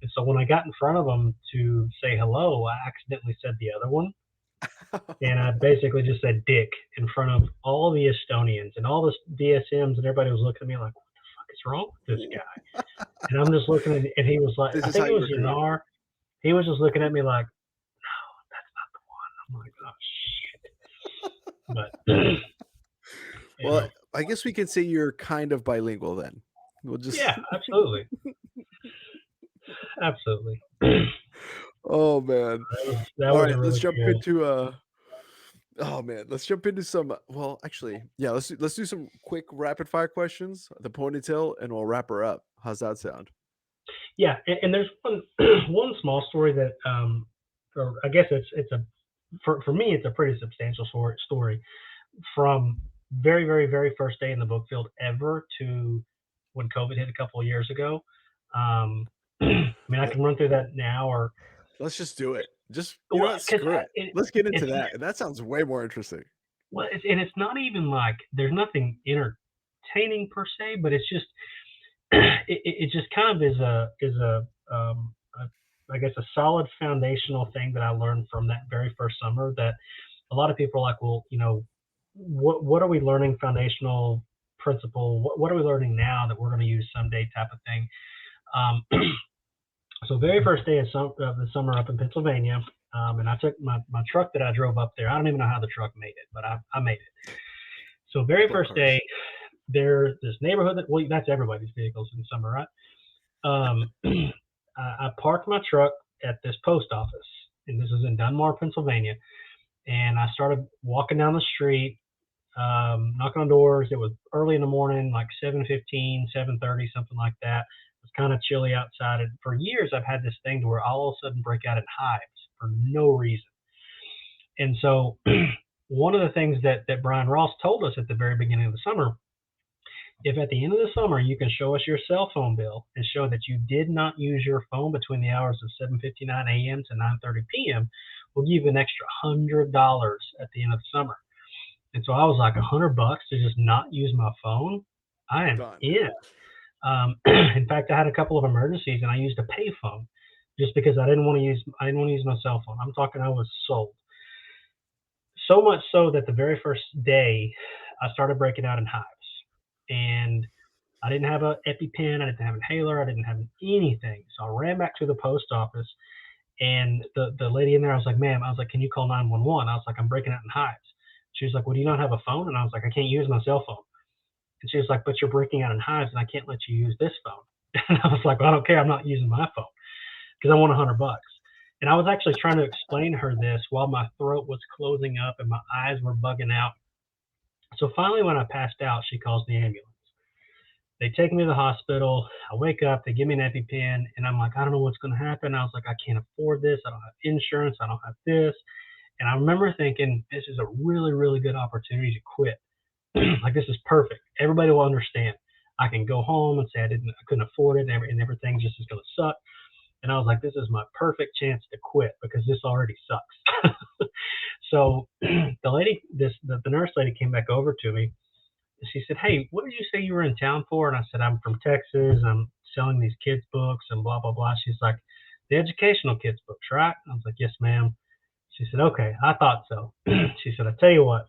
And so when I got in front of them to say hello, I accidentally said the other one. And I basically just said dick in front of all the Estonians and all the DSMs, and everybody was looking at me like, what the fuck is wrong with this guy? And I'm just looking at, and he was like, I think it was Yanar. He was just looking at me like, no, that's not the one. I'm like, oh shit. But well, I guess we could say you're kind of bilingual then. We'll just yeah, absolutely. Absolutely. Oh man. That All was right, really let's jump cool. into oh man, let's jump into some. Well, actually, yeah, let's do some quick rapid fire questions. The ponytail, and we'll wrap her up. How's that sound? Yeah, and there's one small story that or I guess it's a for me it's a pretty substantial story from very, very, very first day in the book field ever to when COVID hit a couple of years ago. I mean, I can run through that now, or let's just do it. Just, you know Well, what? 'cause Screw it. Let's get into it's that. That sounds way more interesting. well, it's not even like there's nothing entertaining per se, but it's just it just kind of I guess a solid foundational thing that I learned from that very first summer that a lot of people are like, well, you know, what are we learning foundational principle? What are we learning now that we're going to use someday type of thing? Um, so very first day of the summer up in Pennsylvania, and I took my truck that I drove up there. I don't even know how the truck made it, but I made it. So very Love first cars. day, there's this neighborhood that, well, that's everybody's vehicles in the summer, right? I parked my truck at this post office, and this is in Dunmore, Pennsylvania. And I started walking down the street, knocking on doors. It was early in the morning, like 7:15, 7:30, something like that. It was kind of chilly outside. And for years, I've had this thing to where I'll all of a sudden break out in hives for no reason. And so one of the things that Brian Ross told us at the very beginning of the summer, if at the end of the summer you can show us your cell phone bill and show that you did not use your phone between the hours of 7:59 a.m. to 9:30 p.m., we'll give you an extra $100 at the end of the summer. And so I was like, $100 to just not use my phone? I am Done. in. In fact, I had a couple of emergencies and I used a pay phone just because I didn't want to use my cell phone. I'm talking, I was sold. So much so that the very first day I started breaking out in hives. And I didn't have an EpiPen, I didn't have an inhaler, I didn't have anything. So I ran back to the post office, and the lady in there, I was like, ma'am, I was like, can you call 911? I was like, I'm breaking out in hives. She was like, well, do you not have a phone? And I was like, I can't use my cell phone. And she was like, but you're breaking out in hives, and I can't let you use this phone. And I was like, well, I don't care. I'm not using my phone because I want $100. And I was actually trying to explain to her this while my throat was closing up and my eyes were bugging out. So finally, when I passed out, she calls the ambulance. They take me to the hospital. I wake up, they give me an EpiPen, and I'm like, I don't know what's going to happen. I was like, I can't afford this. I don't have insurance. I don't have this. And I remember thinking, this is a really, really good opportunity to quit. Like, this is perfect. Everybody will understand. I can go home and say I couldn't afford it, and everything just is going to suck. And I was like, this is my perfect chance to quit because this already sucks. So the nurse lady came back over to me. She said, hey, what did you say you were in town for? And I said, I'm from Texas. I'm selling these kids' books and blah, blah, blah. She's like, the educational kids' books, right? I was like, yes, ma'am. She said, okay, I thought so. She said, I tell you what.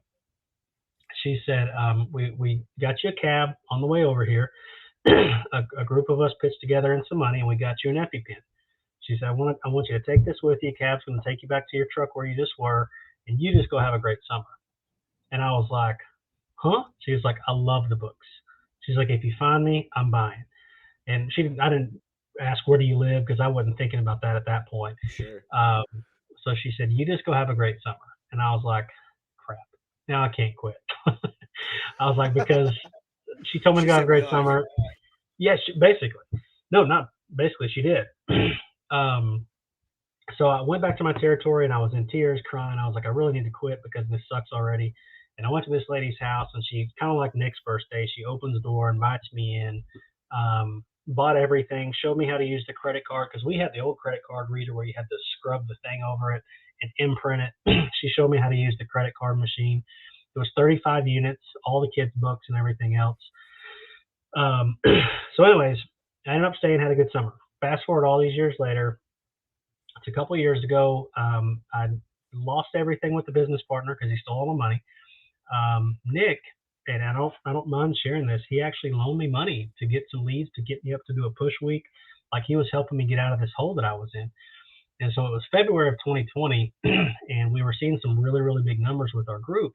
She said, we got you a cab on the way over here. A group of us pitched together in some money, and we got you an EpiPen. She said, I want you to take this with you. Cab's going to take you back to your truck where you just were, and you just go have a great summer. And I was like, huh? She was like, I love the books. She's like, if you find me, I'm buying. And I didn't ask, where do you live? Because I wasn't thinking about that at that point. Sure. So she said, you just go have a great summer. And I was like, crap, now I can't quit. I was like, because she told me to go have a great summer. Yes, basically. No, not basically, she did. So I went back to my territory and I was in tears crying. I was like, I really need to quit because this sucks already. And I went to this lady's house, and she kind of like Nick's first day. She opens the door, invites me in, bought everything, showed me how to use the credit card because we had the old credit card reader where you had to scrub the thing over it and imprint it. She showed me how to use the credit card machine. It was 35 units, all the kids' books and everything else. So anyways, I ended up staying, had a good summer. Fast forward all these years later, it's a couple of years ago. I lost everything with the business partner because he stole all my money. Nick, and I don't mind sharing this, he actually loaned me money to get some leads to get me up to do a push week. Like, he was helping me get out of this hole that I was in. And so it was February of 2020, and we were seeing some really, really big numbers with our group.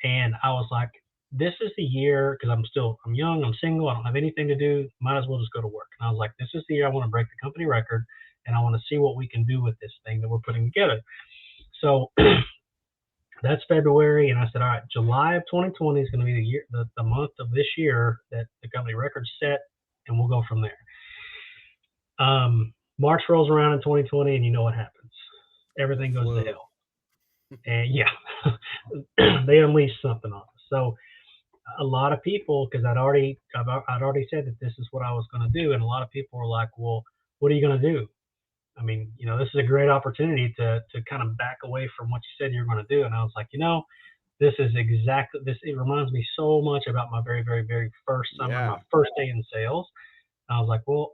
And I was like, this is the year, because I'm young, I'm single, I don't have anything to do, might as well just go to work. And I was like, this is the year I want to break the company record, and I want to see what we can do with this thing that we're putting together. So that's February, and I said, all right, July of 2020 is going to be the month of this year that the company record's set, and we'll go from there. March rolls around in 2020, and you know what happens. Everything goes to hell. And yeah, they unleashed something on us. So a lot of people, because I'd already said that this is what I was going to do, and a lot of people were like, well, what are you going to do? I mean, this is a great opportunity to kind of back away from what you said you were going to do. And I was like, this is exactly this. It reminds me so much about my very, very, very first summer, my first day in sales. And I was like, well,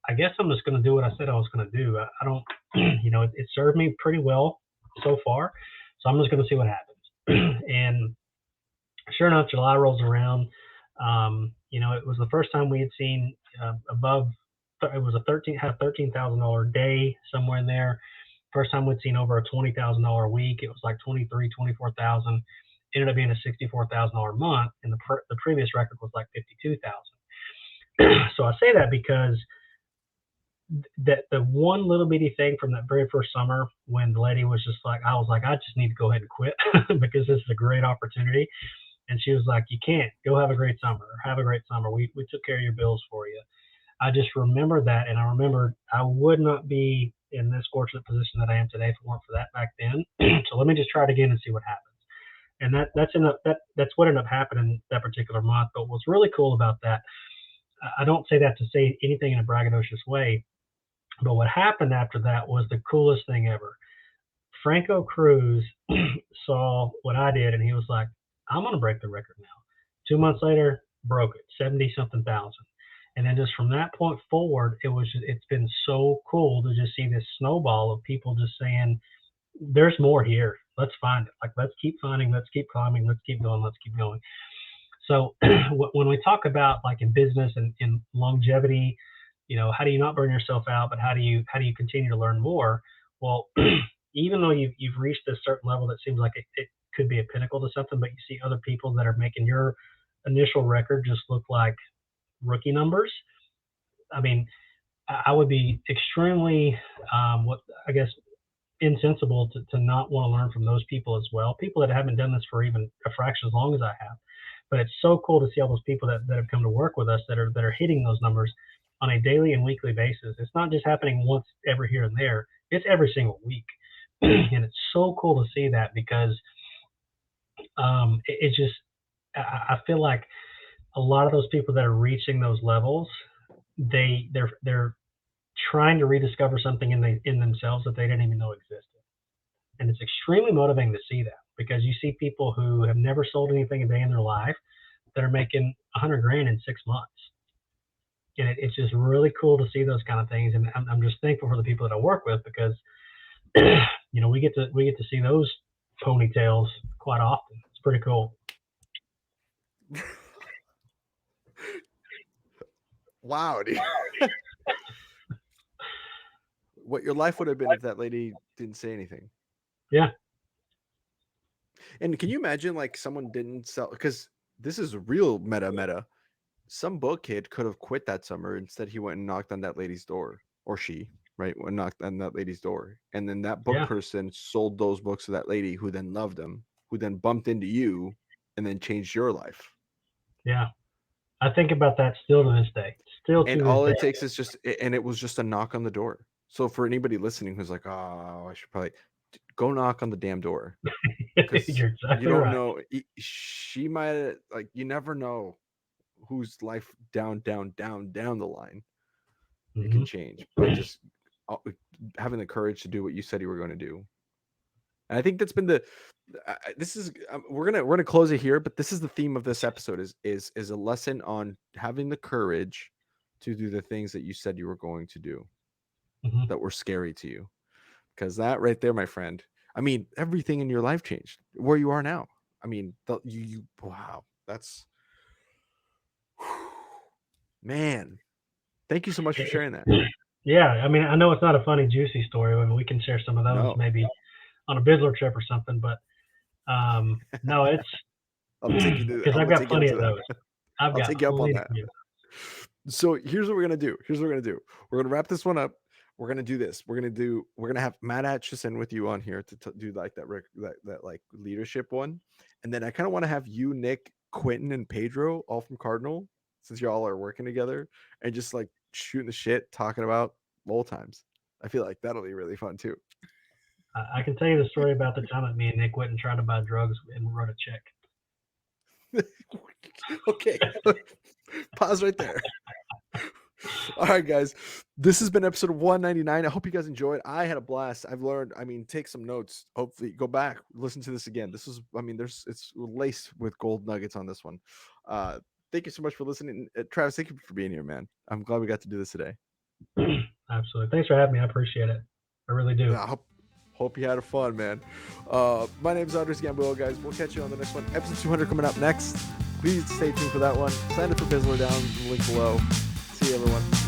I guess I'm just going to do what I said I was going to do. I don't, it served me pretty well so far. So I'm just going to see what happens. And sure enough, July rolls around. It was the first time we had seen above. It was had $13,000 day somewhere in there. First time we'd seen over a $20,000 week. It was like 24,000. Ended up being a $64,000 month, and the previous record was like 52,000. So I say that because that the one little bitty thing from that very first summer when the lady was just like, I was like, I just need to go ahead and quit because this is a great opportunity. And she was like, you can't. Go have a great summer. Have a great summer. We took care of your bills for you. I just remember that, and I remembered I would not be in this fortunate position that I am today if it weren't for that back then. So let me just try it again and see what happens. And that's what ended up happening that particular month. But what's really cool about that, I don't say that to say anything in a braggadocious way, but what happened after that was the coolest thing ever. Franco Cruz saw what I did, and he was like, I'm going to break the record now. 2 months later, broke it, 70-something thousand. And then just from that point forward, it's been so cool to just see this snowball of people just saying, there's more here. Let's find it. Like, let's keep finding, let's keep climbing, let's keep going, let's keep going. So when we talk about like in business and in longevity, how do you not burn yourself out, but how do you continue to learn more? Well, even though you've reached this certain level that seems like it could be a pinnacle to something, but you see other people that are making your initial record just look like rookie numbers. I mean, I would be extremely, insensible to not want to learn from those people as well. People that haven't done this for even a fraction as long as I have. But it's so cool to see all those people that have come to work with us that are hitting those numbers on a daily and weekly basis. It's not just happening once every here and there. It's every single week. And it's so cool to see that because it's just, I feel like a lot of those people that are reaching those levels, they're trying to rediscover something in themselves that they didn't even know existed. And it's extremely motivating to see that because you see people who have never sold anything a day in their life that are making $100,000 in 6 months. And it's just really cool to see those kind of things. And I'm just thankful for the people that I work with because, we get to see those ponytails quite often. It's pretty cool. Wow, dude. What your life would have been if that lady didn't say anything. Yeah. And can you imagine like someone didn't sell, because this is real meta. Some book kid could have quit that summer. Instead, he went and knocked on that lady's door, or she, right? Went and knocked on that lady's door. And then that book person sold those books to that lady who then loved them, who then bumped into you and then changed your life. Yeah. I think about that still to this day. And all it takes is just, and it was just a knock on the door. So for anybody listening who's like, oh, I should probably go knock on the damn door. You're exactly you don't right. know. She might, like, you never know whose life down the line it can change. But just having the courage to do what you said you were going to do. And I think that's been we're gonna close it here, but this is the theme of this episode is a lesson on having the courage to do the things that you said you were going to do that were scary to you. Because that right there, my friend, I mean, everything in your life changed where you are now. I mean, wow, that's, man, thank you so much for sharing that. Yeah, I mean, I know it's not a funny, juicy story. I mean, we can share some of those maybe on a Bizzler trip or something, but no, it's because I've got plenty of those. I'll take you up on that. So here's what we're gonna do. We're gonna wrap this one up. We're gonna do this. We're gonna have Matt Atchison with you on here to do like that like leadership one, and then I kind of want to have you, Nick, Quintin, and Pedro, all from Cardinal, since y'all are working together, and just like shooting the shit, talking about old times. I feel like that'll be really fun too. I can tell you the story about the time that me and Nick went and tried to buy drugs and wrote a check. Okay. Pause right there. All right, guys. This has been episode 199. I hope you guys enjoyed. I had a blast. I've learned. I mean, take some notes. Hopefully, go back, listen to this again. This is. I mean, it's laced with gold nuggets on this one. Thank you so much for listening, Travis. Thank you for being here, man. I'm glad we got to do this today. Absolutely. Thanks for having me. I appreciate it. I really do. Yeah, hope you had fun, man. My name is Andres Gamboa, guys. We'll catch you on the next one. Episode 200 coming up next. Please stay tuned for that one. Sign up for Bizzler down in the link below. See you, everyone.